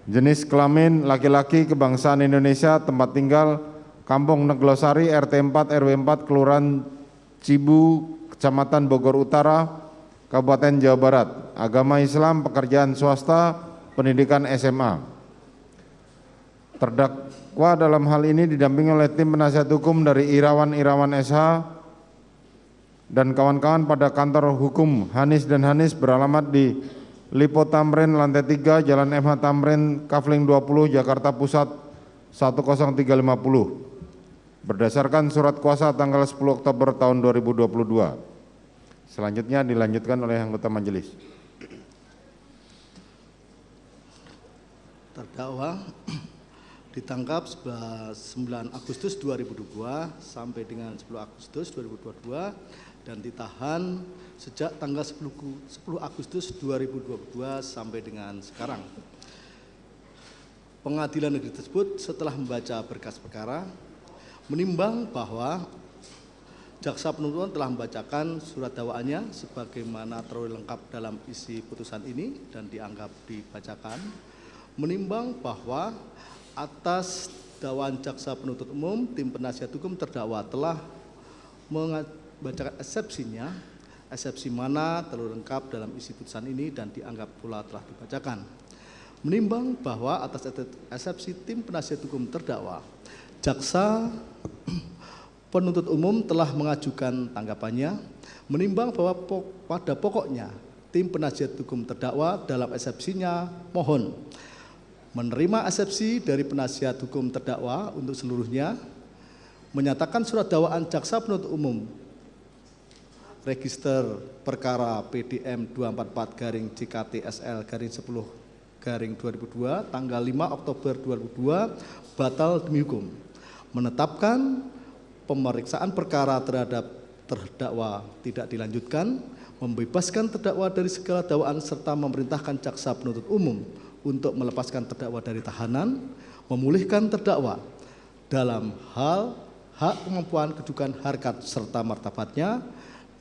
Jenis kelamin laki-laki, kebangsaan Indonesia, tempat tinggal Kampung Neglosari, RT 4 RW 4, Kelurahan Cibu, Kecamatan Bogor Utara, Kabupaten Jawa Barat. Agama Islam, pekerjaan swasta, pendidikan SMA. Terdakwa dalam hal ini didampingi oleh tim penasihat hukum dari Irawan SH dan kawan-kawan pada kantor hukum Hanis dan Hanis beralamat di Lipo Tamrin, lantai 3, Jalan MH Tamrin, Kafling 20, Jakarta Pusat 10350. Berdasarkan surat kuasa tanggal 10 Oktober tahun 2022. Selanjutnya dilanjutkan oleh anggota majelis. Terdakwa ditangkap 9 Agustus 2022 sampai dengan 10 Agustus 2022 dan ditahan sejak tanggal 10 Agustus 2022 sampai dengan sekarang. Pengadilan negeri tersebut setelah membaca berkas perkara menimbang bahwa jaksa penuntut telah membacakan surat dakwaannya sebagaimana terlalu lengkap dalam isi putusan ini dan dianggap dibacakan, menimbang bahwa atas dakwaan jaksa penuntut umum, tim penasihat hukum terdakwa telah membacakan eksepsinya, eksepsi mana terlalu lengkap dalam isi putusan ini dan dianggap pula telah dibacakan. Menimbang bahwa atas eksepsi tim penasihat hukum terdakwa, jaksa penuntut umum telah mengajukan tanggapannya, menimbang bahwa pada pokoknya tim penasihat hukum terdakwa dalam eksepsinya mohon menerima eksepsi dari penasihat hukum terdakwa untuk seluruhnya, menyatakan surat dakwaan jaksa penuntut umum register perkara PDM 244-CKT-SL-10-2002 tanggal 5 Oktober 2002 batal demi hukum, menetapkan pemeriksaan perkara terhadap terdakwa tidak dilanjutkan, membebaskan terdakwa dari segala dakwaan serta memerintahkan jaksa penuntut umum untuk melepaskan terdakwa dari tahanan, memulihkan terdakwa dalam hal hak kemampuan, kedudukan, harkat serta martabatnya,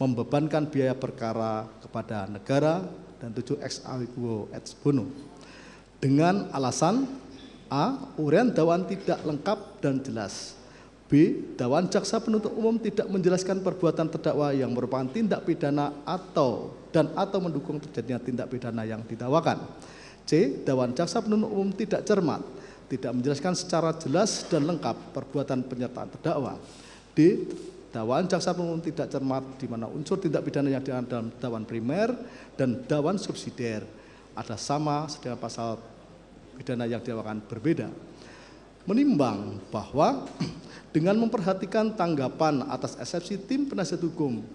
membebankan biaya perkara kepada negara dan 7 ex aequo et bono dengan alasan A. Uraian dakwaan tidak lengkap dan jelas. B. Dakwaan jaksa penuntut umum tidak menjelaskan perbuatan terdakwa yang merupakan tindak pidana atau mendukung terjadinya tindak pidana yang didakwakan. C. Dakwaan jaksa penuntut umum tidak cermat, tidak menjelaskan secara jelas dan lengkap perbuatan penyertaan terdakwa. D. Dakwaan jaksa penuntut umum tidak cermat di mana unsur tindak pidana yang diatur dalam dakwaan primer dan dakwaan subsidiar ada sama sedangkan pasal pidana yang dilakukan berbeda. Menimbang bahwa dengan memperhatikan tanggapan atas eksepsi tim penasihat hukum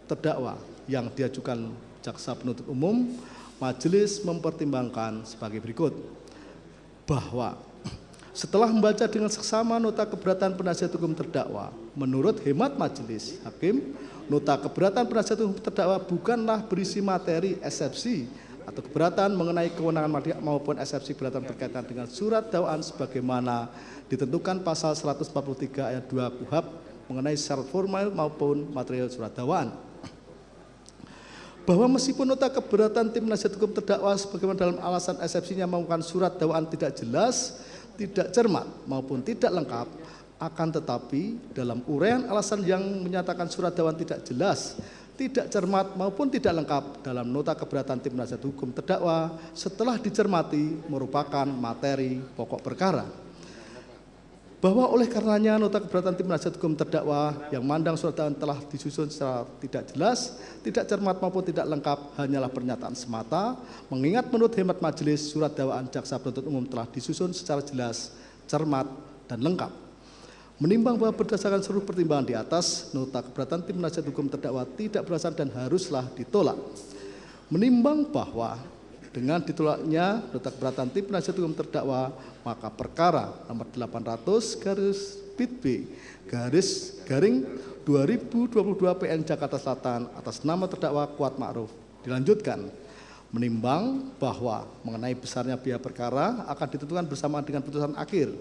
terdakwa yang diajukan jaksa penuntut umum, majelis mempertimbangkan sebagai berikut. Bahwa setelah membaca dengan seksama nota keberatan penasihat hukum terdakwa, menurut hemat majelis hakim, nota keberatan penasihat hukum terdakwa bukanlah berisi materi eksepsi atau keberatan mengenai kewenangan pihak maupun eksepsi keberatan berkaitan dengan surat dakwaan sebagaimana ditentukan pasal 143 ayat 2 KUHP mengenai syarat formal maupun material surat dakwaan. Bahwa meskipun nota keberatan tim penasihat hukum terdakwa sebagaimana dalam alasan eksepsinya mengumumkan surat dakwaan tidak jelas, tidak cermat maupun tidak lengkap, akan tetapi dalam uraian alasan yang menyatakan surat dakwaan tidak jelas, tidak cermat maupun tidak lengkap dalam nota keberatan tim penasihat hukum terdakwa setelah dicermati merupakan materi pokok perkara. Bahwa oleh karenanya nota keberatan tim penasihat hukum terdakwa yang mandang surat dakwaan telah disusun secara tidak jelas, tidak cermat maupun tidak lengkap hanyalah pernyataan semata, mengingat menurut hemat majelis surat dakwaan jaksa penuntut umum telah disusun secara jelas, cermat, dan lengkap. Menimbang bahwa berdasarkan seluruh pertimbangan di atas, nota keberatan tim penasihat hukum terdakwa tidak berdasar dan haruslah ditolak. Menimbang bahwa dengan ditolaknya nota keberatan tim penasihat hukum terdakwa, maka perkara nomor 800/BIT/2022 PN Jakarta Selatan atas nama terdakwa Kuat Ma'ruf dilanjutkan. Menimbang bahwa mengenai besarnya biaya perkara akan ditentukan bersamaan dengan putusan akhir.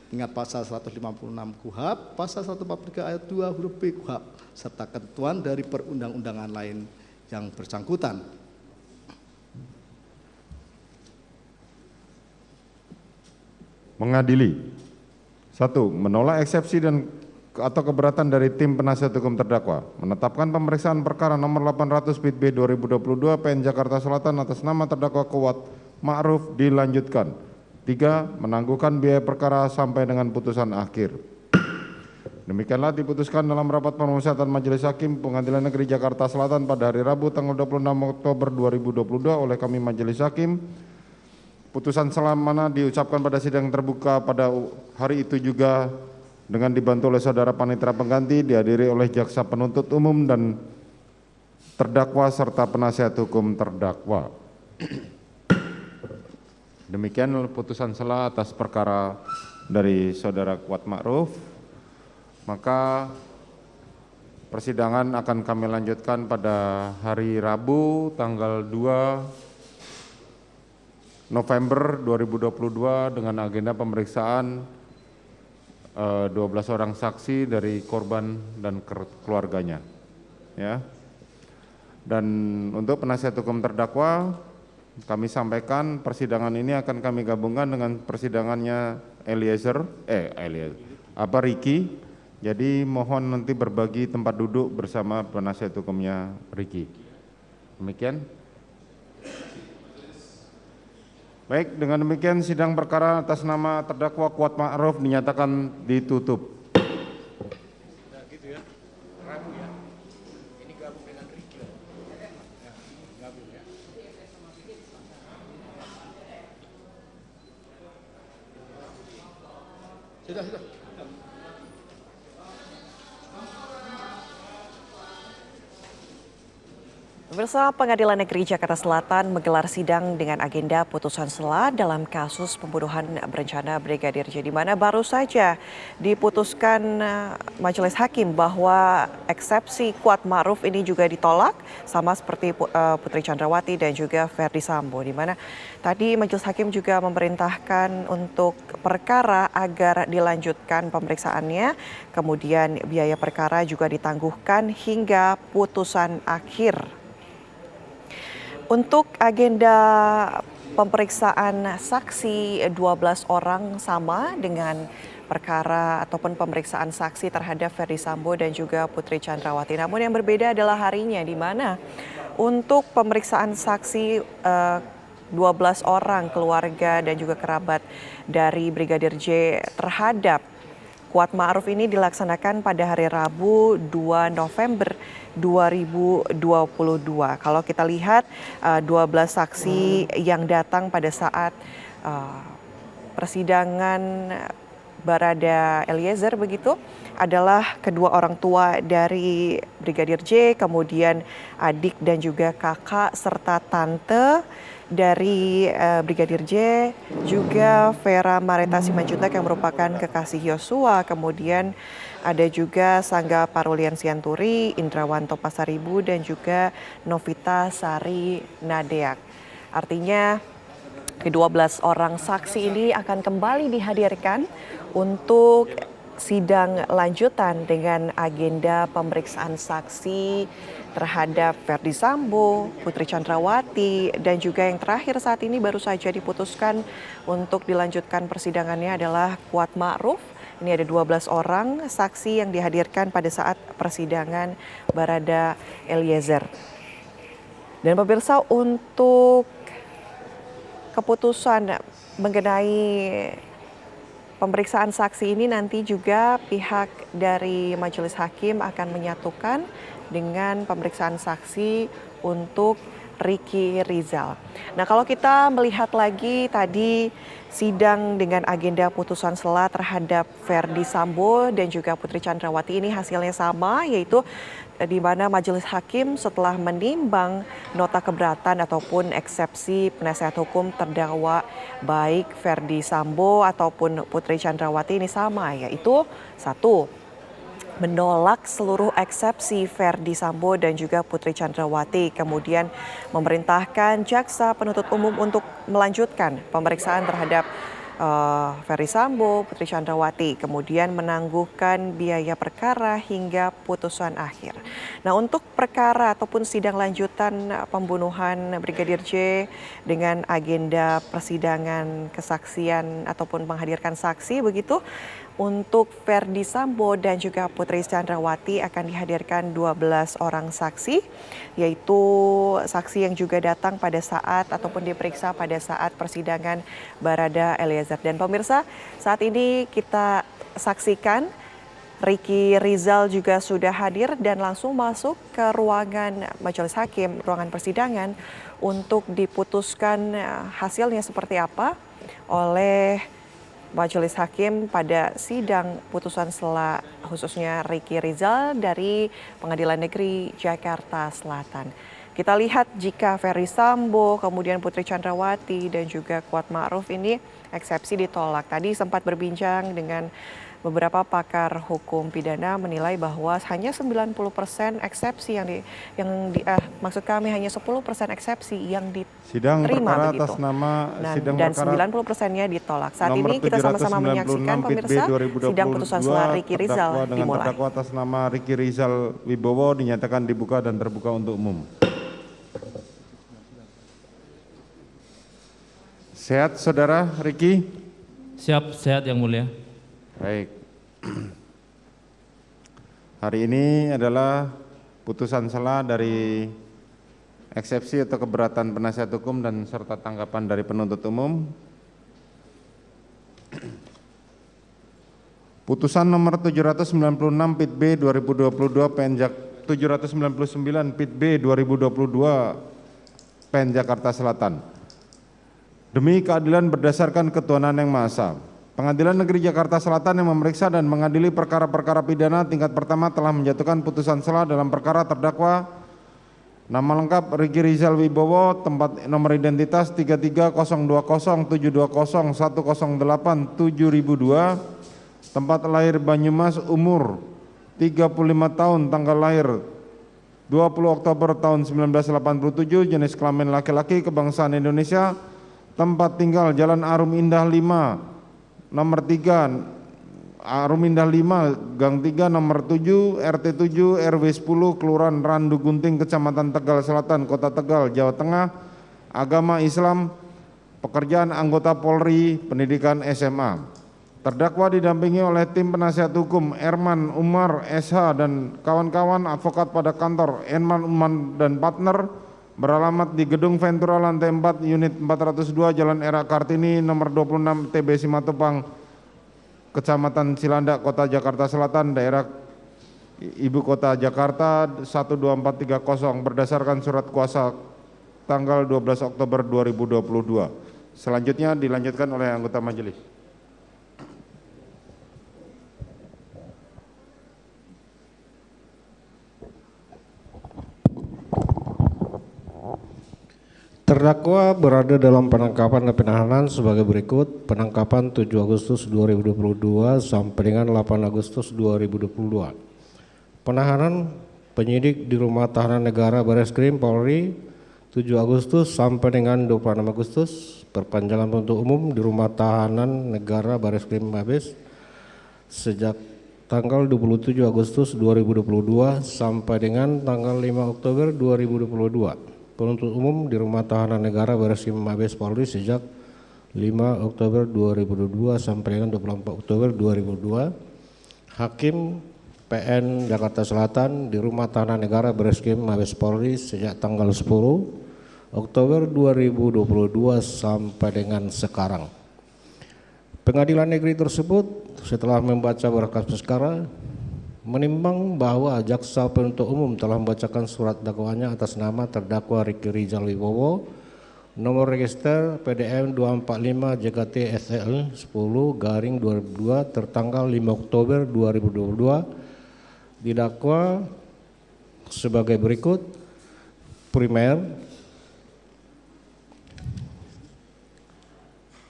Ingat pasal 156 KUHP, pasal 143 ayat 2 huruf B KUHP, serta ketentuan dari perundang-undangan lain yang bersangkutan. Mengadili. 1. Menolak eksepsi dan atau keberatan dari tim penasihat hukum terdakwa. Menetapkan pemeriksaan perkara nomor 800 PIT B 2022 PN Jakarta Selatan atas nama terdakwa Kuat Ma'ruf dilanjutkan. 3. Menangguhkan biaya perkara sampai dengan putusan akhir. Demikianlah diputuskan dalam rapat permusyawaratan Majelis Hakim Pengadilan Negeri Jakarta Selatan pada hari Rabu tanggal 26 Oktober 2022 oleh kami Majelis Hakim. Putusan selamana diucapkan pada sidang terbuka pada hari itu juga dengan dibantu oleh saudara panitera pengganti, dihadiri oleh jaksa penuntut umum dan terdakwa serta penasihat hukum terdakwa. Demikian putusan sela atas perkara dari saudara Kuat Ma'ruf. Maka persidangan akan kami lanjutkan pada hari Rabu tanggal 2 November 2022 dengan agenda pemeriksaan 12 orang saksi dari korban dan keluarganya. Ya. Dan untuk penasihat hukum terdakwa, kami sampaikan persidangan ini akan kami gabungkan dengan persidangannya Ricky. Jadi mohon nanti berbagi tempat duduk bersama penasihat hukumnya Ricky. Demikian. Baik, dengan demikian sidang perkara atas nama terdakwa Kuat Ma'ruf dinyatakan ditutup. Sudah. Pemirsa, Pengadilan Negeri Jakarta Selatan menggelar sidang dengan agenda putusan sela dalam kasus pembunuhan berencana Brigadir J, di mana baru saja diputuskan Majelis Hakim bahwa eksepsi Kuat Ma'ruf ini juga ditolak, sama seperti Putri Chandrawati dan juga Ferdi Sambo, di mana tadi Majelis Hakim juga memerintahkan untuk perkara agar dilanjutkan pemeriksaannya, kemudian biaya perkara juga ditangguhkan hingga putusan akhir. Untuk agenda pemeriksaan saksi 12 orang sama dengan perkara ataupun pemeriksaan saksi terhadap Ferdi Sambo dan juga Putri Chandrawati. Namun yang berbeda adalah harinya, di mana untuk pemeriksaan saksi 12 orang keluarga dan juga kerabat dari Brigadir J terhadap Kuat Ma'ruf ini dilaksanakan pada hari Rabu 2 November 2022. Kalau kita lihat 12 saksi yang datang pada saat persidangan Barada Eliezer begitu adalah kedua orang tua dari Brigadir J, kemudian adik dan juga kakak serta tante dari Brigadir J, juga Vera Mareta Simanjuntak yang merupakan kekasih Yosua, kemudian ada juga Sangga Parulian Sianturi, Indrawanto Pasaribu dan juga Novita Sari Nadeak. Artinya ke-12 orang saksi ini akan kembali dihadirkan untuk sidang lanjutan dengan agenda pemeriksaan saksi terhadap Ferdi Sambo, Putri Chandrawati, dan juga yang terakhir saat ini baru saja diputuskan untuk dilanjutkan persidangannya adalah Kuat Ma'ruf. Ini ada 12 orang saksi yang dihadirkan pada saat persidangan Barada Eliezer. Dan pemirsa, untuk keputusan mengenai pemeriksaan saksi ini nanti juga pihak dari majelis hakim akan menyatukan dengan pemeriksaan saksi untuk Ricky Rizal. Nah, kalau kita melihat lagi tadi sidang dengan agenda putusan sela terhadap Ferdi Sambo dan juga Putri Chandrawati ini hasilnya sama, yaitu di mana majelis hakim setelah menimbang nota keberatan ataupun eksepsi penasihat hukum terdakwa baik Ferdi Sambo ataupun Putri Chandrawati ini sama, yaitu 1. Menolak seluruh eksepsi Ferdi Sambo dan juga Putri Chandrawati, kemudian memerintahkan jaksa penuntut umum untuk melanjutkan pemeriksaan terhadap Ferdi Sambo, Putri Chandrawati, kemudian menangguhkan biaya perkara hingga putusan akhir. Nah, untuk perkara ataupun sidang lanjutan pembunuhan Brigadir J dengan agenda persidangan kesaksian ataupun menghadirkan saksi begitu, untuk Ferdi Sambo dan juga Putri Chandrawati akan dihadirkan 12 orang saksi, yaitu saksi yang juga datang pada saat ataupun diperiksa pada saat persidangan Barada Eliezer. Dan pemirsa, saat ini kita saksikan Ricky Rizal juga sudah hadir dan langsung masuk ke ruangan majelis hakim, ruangan persidangan untuk diputuskan hasilnya seperti apa oleh majelis hakim pada sidang putusan sela khususnya Ricky Rizal dari Pengadilan Negeri Jakarta Selatan. Kita lihat jika Ferdi Sambo, kemudian Putri Chandrawati dan juga Kuat Ma'ruf ini eksepsi ditolak. Tadi sempat berbincang dengan beberapa pakar hukum pidana menilai bahwa hanya 90% eksepsi maksud kami hanya 10% eksepsi yang Sidang diterima perkara begitu. atas nama Dan 90%-nya ditolak. Saat ini kita sama-sama menyaksikan pemirsa sidang putusan sela Ricky Rizal dimulai. Terdakwa atas nama Ricky Rizal Wibowo dinyatakan dibuka dan terbuka untuk umum. Sehat saudara Ricky? Siap, sehat yang mulia. Baik. Hari ini adalah putusan sela dari eksepsi atau keberatan penasihat hukum dan serta tanggapan dari penuntut umum. Putusan nomor 796 Pit B 2022 PN 799 Pit B 2022 PN Jakarta Selatan. Demi keadilan berdasarkan ketuhanan yang Maha Esa, Pengadilan Negeri Jakarta Selatan yang memeriksa dan mengadili perkara-perkara pidana tingkat pertama telah menjatuhkan putusan sela dalam perkara terdakwa nama lengkap Ricky Rizal Wibowo, tempat nomor identitas 330207087002, tempat lahir Banyumas, umur 35 tahun, tanggal lahir 20 Oktober tahun 1987, jenis kelamin laki-laki, kebangsaan Indonesia, tempat tinggal Jalan Arum Indah 5 nomor 3, Arum Indah 5, Gang 3, nomor 7, RT 7, RW 10, Kelurahan Randu Gunting, Kecamatan Tegal Selatan, Kota Tegal, Jawa Tengah, agama Islam, pekerjaan anggota Polri, pendidikan SMA. Terdakwa didampingi oleh tim penasihat hukum Erman Umar SH dan kawan-kawan advokat pada kantor Erman Umar dan partner, beralamat di Gedung Ventura lantai 4 unit 402 Jalan Era Kartini nomor 26 TB Simatupang, Kecamatan Cilandak, Kota Jakarta Selatan, daerah Ibu Kota Jakarta 12430 berdasarkan surat kuasa tanggal 12 Oktober 2022. Selanjutnya dilanjutkan oleh anggota majelis. Terdakwa berada dalam penangkapan dan penahanan sebagai berikut. Penangkapan 7 Agustus 2022 sampai dengan 8 Agustus 2022. Penahanan penyidik di Rumah Tahanan Negara Bareskrim Polri 7 Agustus sampai dengan 26 Agustus. Perpanjangan penuntut umum di Rumah Tahanan Negara Bareskrim Mabes sejak tanggal 27 Agustus 2022 sampai dengan tanggal 5 Oktober 2022. Penuntut umum di Rumah Tahanan Negara Bareskrim Mabes Polri sejak 5 Oktober 2022 sampai dengan 24 Oktober 2022. Hakim PN Jakarta Selatan di Rumah Tahanan Negara Bareskrim Mabes Polri sejak tanggal 10 Oktober 2022 sampai dengan sekarang. Pengadilan negeri tersebut setelah membaca berkas perkara menimbang bahwa jaksa penuntut umum telah membacakan surat dakwaannya atas nama terdakwa Ricky Rizal Wibowo, nomor register PDM 245 JKT SL 10/2022 tertanggal 5 Oktober 2022, didakwa sebagai berikut. Primer,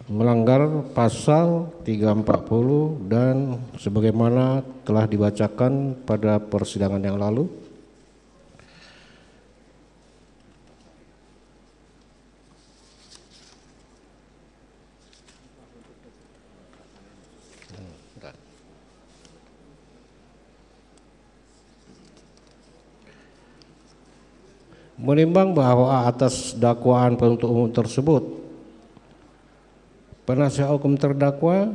melanggar pasal 340 dan sebagaimana telah dibacakan pada persidangan yang lalu. Menimbang bahwa atas dakwaan penuntut umum tersebut penasihat hukum terdakwa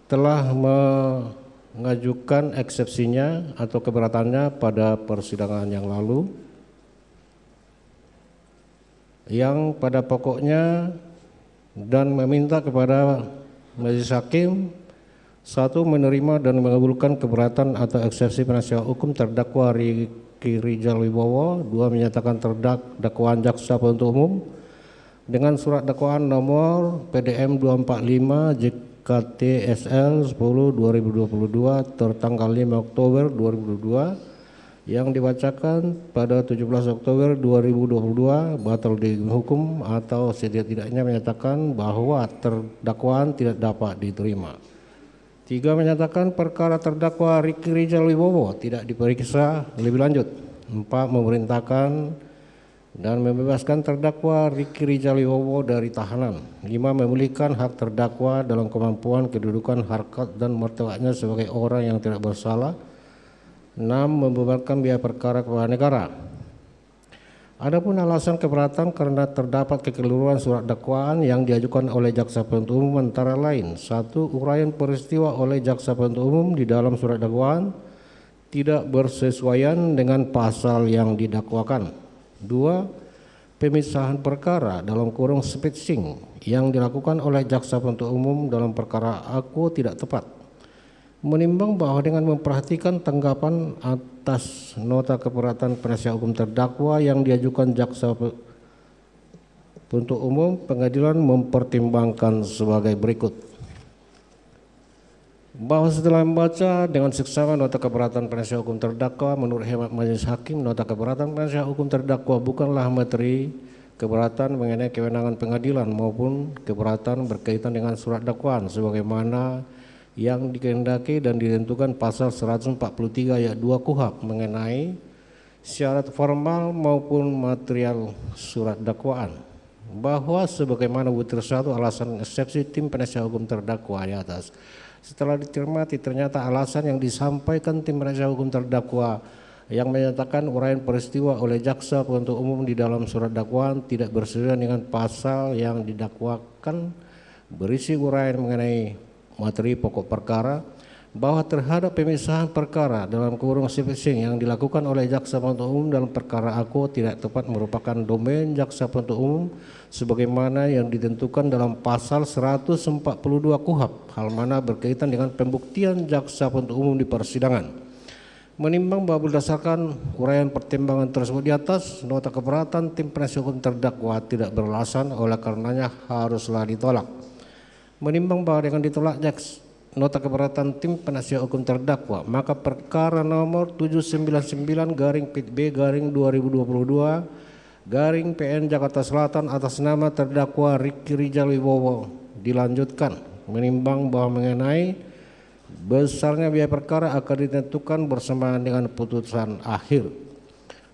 telah mengajukan eksepsinya atau keberatannya pada persidangan yang lalu, yang pada pokoknya dan meminta kepada majelis hakim: 1. Menerima dan mengabulkan keberatan atau eksepsi penasihat hukum terdakwa Ricky Rizal Wibowo. 2. Menyatakan dakwaan jaksa penuntut umum dengan surat dakwaan nomor PDM 245 JKT SL 10/2022 tertanggal 5 Oktober 2022 yang dibacakan pada 17 Oktober 2022 batal dihukum atau setidak-tidaknya menyatakan bahwa dakwaan tidak dapat diterima. 3. Menyatakan perkara terdakwa Ricky Rizal Wibowo tidak diperiksa lebih lanjut. 4. Memerintahkan dan membebaskan terdakwa Ricky Rizal Wibowo dari tahanan. 5. Memulihkan hak terdakwa dalam kemampuan, kedudukan, harkat dan martabatnya sebagai orang yang tidak bersalah. 6. Membebankan biaya perkara kepada negara. Adapun alasan keberatan karena terdapat kekeliruan surat dakwaan yang diajukan oleh jaksa penuntut umum antara lain: 1. Uraian peristiwa oleh jaksa penuntut umum di dalam surat dakwaan tidak bersesuaian dengan pasal yang didakwakan. 2. Pemisahan perkara dalam kurung spacing yang dilakukan oleh jaksa penuntut umum dalam perkara aku tidak tepat. Menimbang bahwa dengan memperhatikan tanggapan atas nota keberatan penasihat hukum terdakwa yang diajukan jaksa penuntut umum, pengadilan mempertimbangkan sebagai berikut: bahwa setelah membaca dengan seksama nota keberatan penasihat hukum terdakwa, menurut hemat majelis hakim, nota keberatan penasihat hukum terdakwa bukanlah materi keberatan mengenai kewenangan pengadilan maupun keberatan berkaitan dengan surat dakwaan sebagaimana yang dikehendaki dan ditentukan pasal 143 ayat 2 KUHP mengenai syarat formal maupun material surat dakwaan. Bahwa sebagaimana butir 1 alasan eksepsi tim penasihat hukum terdakwa di atas setelah dicermati, ternyata alasan yang disampaikan tim penasihat hukum terdakwa yang menyatakan uraian peristiwa oleh jaksa penuntut umum di dalam surat dakwaan tidak bersesuaian dengan pasal yang didakwakan, berisi uraian mengenai materi pokok perkara, bahwa terhadap pemisahan perkara dalam kurung spacing yang dilakukan oleh jaksa penuntut umum dalam perkara aku tidak tepat merupakan domain jaksa penuntut umum sebagaimana yang ditentukan dalam pasal 142 KUHP, hal mana berkaitan dengan pembuktian jaksa penuntut umum di persidangan. Menimbang bahwa berdasarkan uraian pertimbangan tersebut di atas, nota keberatan tim penasihat hukum terdakwa tidak beralasan, oleh karenanya haruslah ditolak. Menimbang bahwa dengan ditolaknya nota keberatan tim penasihat hukum terdakwa, maka perkara nomor 799/B/2022 Jakarta Selatan atas nama terdakwa Ricky Rizal Wibowo dilanjutkan. Menimbang bahwa mengenai besarnya biaya perkara akan ditentukan bersamaan dengan putusan akhir.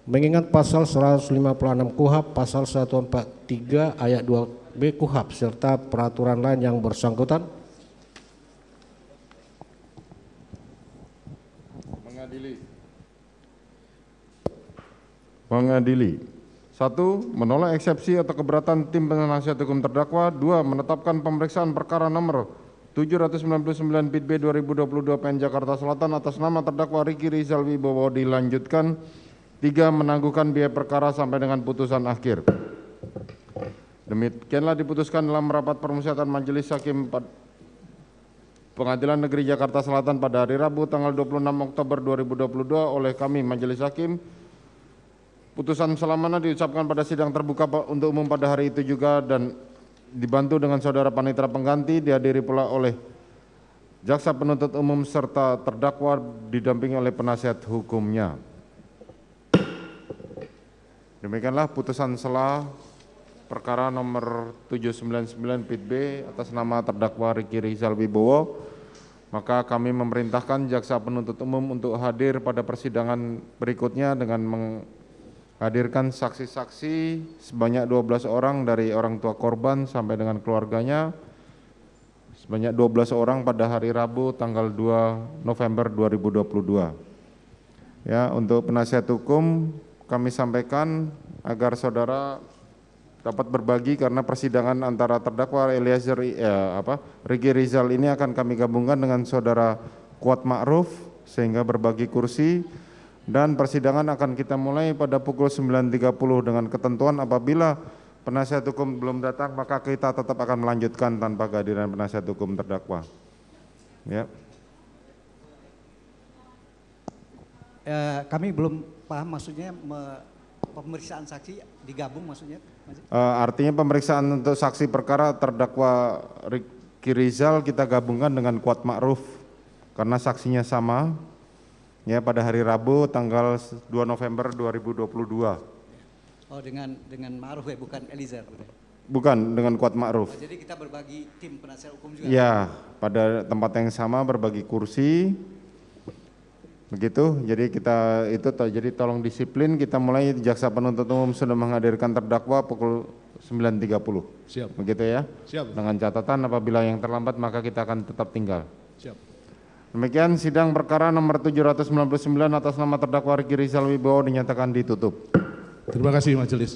Mengingat pasal 156 KUHP, pasal 143 ayat 2B KUHP serta peraturan lain yang bersangkutan. Mengadili. 1. Menolak eksepsi atau keberatan tim penasihat hukum terdakwa. 2. Menetapkan pemeriksaan perkara nomor 799 PIT B 2022 PN Jakarta Selatan atas nama terdakwa Ricky Rizal Wibowo dilanjutkan. 3. Menangguhkan biaya perkara sampai dengan putusan akhir. Demikianlah diputuskan dalam rapat permusyawaratan Majelis Hakim Pengadilan Negeri Jakarta Selatan pada hari Rabu tanggal 26 Oktober 2022 oleh kami Majelis Hakim. Putusan selamanya diucapkan pada sidang terbuka untuk umum pada hari itu juga dan dibantu dengan saudara panitera pengganti, dihadiri pula oleh jaksa penuntut umum serta terdakwa didampingi oleh penasihat hukumnya. Demikianlah putusan sela perkara nomor 799 PIT B atas nama terdakwa Ricky Rizal Wibowo. Maka kami memerintahkan jaksa penuntut umum untuk hadir pada persidangan berikutnya dengan menghadirkan saksi-saksi sebanyak 12 orang dari orang tua korban sampai dengan keluarganya, sebanyak 12 orang pada hari Rabu tanggal 2 November 2022. Ya, untuk penasihat hukum kami sampaikan agar saudara dapat berbagi karena persidangan antara terdakwa Ricky Rizal ini akan kami gabungkan dengan saudara Kuat Ma'ruf sehingga berbagi kursi. Dan persidangan akan kita mulai pada pukul 9.30 dengan ketentuan apabila penasihat hukum belum datang maka kita tetap akan melanjutkan tanpa kehadiran penasihat hukum terdakwa. Ya. Kami belum paham maksudnya pemeriksaan saksi digabung maksudnya. Artinya pemeriksaan untuk saksi perkara terdakwa Ricky Rizal kita gabungkan dengan Kuat Ma'ruf karena saksinya sama. Ya, pada hari Rabu tanggal 2 November 2022. Oh, dengan Ma'ruf ya, bukan Eliezer. Bukan, dengan Kuat Ma'ruf. Oh, jadi kita berbagi tim penasihat hukum juga. Ya, pada tempat yang sama berbagi kursi. Begitu. Jadi jadi tolong disiplin, kita mulai jaksa penuntut umum sudah menghadirkan terdakwa pukul 9.30. Siap. Begitu ya. Siap. Dengan catatan apabila yang terlambat maka kita akan tetap tinggal. Siap. Demikian sidang perkara nomor 799 atas nama terdakwa Ricky Rizal Wibowo dinyatakan ditutup. Terima kasih majelis.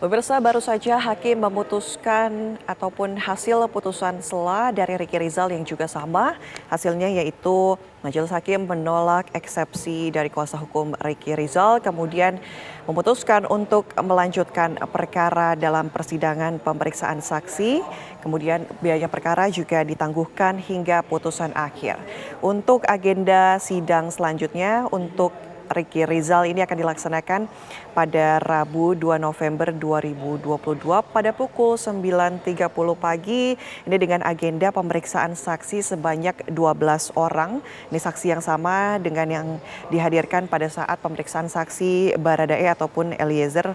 Pemirsa, baru saja hakim memutuskan ataupun hasil putusan sela dari Ricky Rizal yang juga sama. Hasilnya yaitu Majelis Hakim menolak eksepsi dari kuasa hukum Ricky Rizal, kemudian memutuskan untuk melanjutkan perkara dalam persidangan pemeriksaan saksi, kemudian biaya perkara juga ditangguhkan hingga putusan akhir. Untuk agenda sidang selanjutnya untuk Ricky Rizal ini akan dilaksanakan pada Rabu 2 November 2022 pada pukul 9.30 pagi. Ini dengan agenda pemeriksaan saksi sebanyak 12 orang. Ini saksi yang sama dengan yang dihadirkan pada saat pemeriksaan saksi Baradae ataupun Eliezer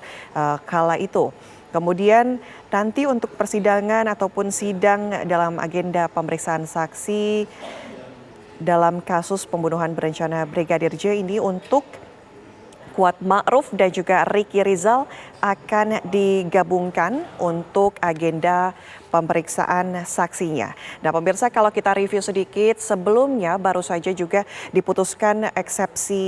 kala itu. Kemudian nanti untuk persidangan ataupun sidang dalam agenda pemeriksaan saksi dalam kasus pembunuhan berencana Brigadir J ini untuk Kuat Ma'ruf dan juga Ricky Rizal akan digabungkan untuk agenda pemeriksaan saksinya. Nah pemirsa, kalau kita review sedikit, sebelumnya baru saja juga diputuskan eksepsi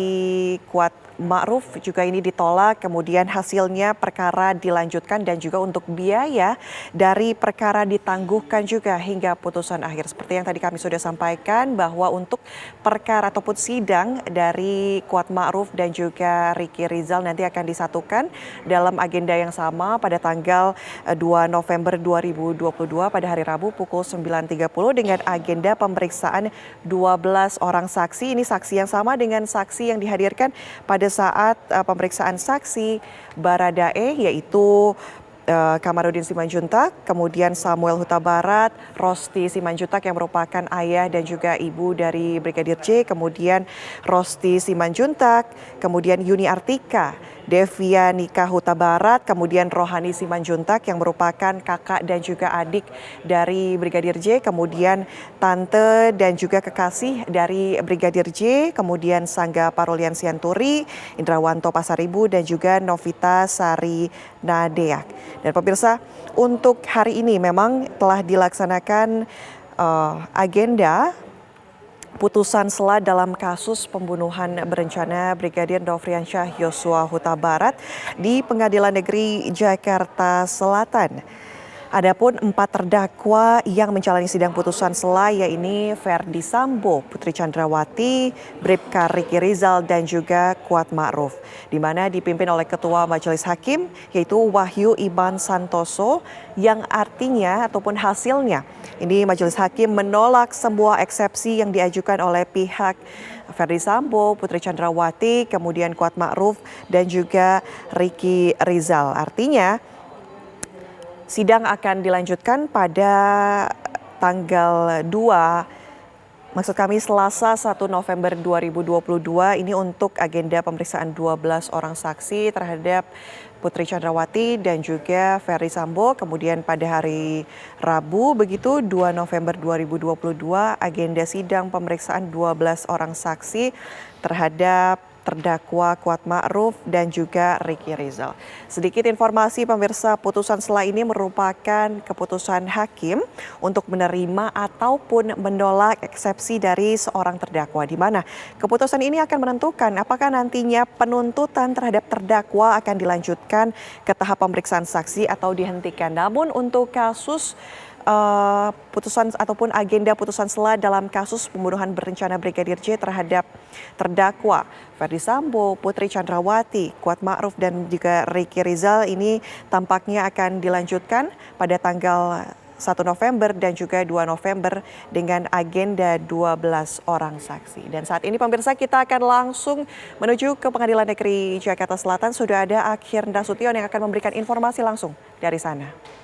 Kuat Ma'ruf juga ini ditolak, kemudian hasilnya perkara dilanjutkan dan juga untuk biaya dari perkara ditangguhkan juga hingga putusan akhir. Seperti yang tadi kami sudah sampaikan bahwa untuk perkara ataupun sidang dari Kuat Ma'ruf dan juga Ricky Rizal nanti akan disatukan dalam agenda yang sama pada tanggal 2 November 2022 pada hari Rabu pukul 9.30 dengan agenda pemeriksaan 12 orang saksi. Ini saksi yang sama dengan saksi yang dihadirkan pada saat pemeriksaan saksi Baradae, yaitu Kamarudin Simanjuntak, kemudian Samuel Huta Barat, Rosti Simanjuntak yang merupakan ayah dan juga ibu dari Brigadir J, kemudian Rosti Simanjuntak, kemudian Yuni Artika, Devia Nika Huta Barat, kemudian Rohani Simanjuntak yang merupakan kakak dan juga adik dari Brigadir J, kemudian tante dan juga kekasih dari Brigadir J, kemudian Sangga Parulian Sianturi, Indrawanto Pasaribu dan juga Novita Sari Nadeak. Dan pemirsa, untuk hari ini memang telah dilaksanakan agenda putusan sela dalam kasus pembunuhan berencana Brigadir Nofriansyah Yosua Huta Barat di Pengadilan Negeri Jakarta Selatan. Adapun 4 terdakwa yang menjalani sidang putusan sela yaitu Ferdi Sambo, Putri Chandrawati, Bribka Ricky Rizal dan juga Kuat Ma'ruf, di mana dipimpin oleh Ketua Majelis Hakim yaitu Wahyu Iban Santoso, yang artinya ataupun hasilnya ini Majelis Hakim menolak semua eksepsi yang diajukan oleh pihak Ferdi Sambo, Putri Chandrawati, kemudian Kuat Ma'ruf dan juga Ricky Rizal. Artinya sidang akan dilanjutkan pada tanggal 2, maksud kami Selasa 1 November 2022 ini untuk agenda pemeriksaan 12 orang saksi terhadap Putri Chandrawati dan juga Ferdi Sambo. Kemudian pada hari Rabu begitu 2 November 2022 agenda sidang pemeriksaan 12 orang saksi terhadap terdakwa Kuat Ma'ruf dan juga Ricky Rizal. Sedikit informasi pemirsa, putusan sela ini merupakan keputusan hakim untuk menerima ataupun menolak eksepsi dari seorang terdakwa, di mana keputusan ini akan menentukan apakah nantinya penuntutan terhadap terdakwa akan dilanjutkan ke tahap pemeriksaan saksi atau dihentikan. Namun untuk kasus putusan ataupun agenda putusan sela dalam kasus pembunuhan berencana Brigadir J terhadap terdakwa Ferdi Sambo, Putri Chandrawati, Kuat Ma'ruf dan juga Ricky Rizal ini tampaknya akan dilanjutkan pada tanggal 1 November dan juga 2 November dengan agenda 12 orang saksi. Dan saat ini pemirsa, kita akan langsung menuju ke Pengadilan Negeri Jakarta Selatan. Sudah ada Akhir Nasution yang akan memberikan informasi langsung dari sana.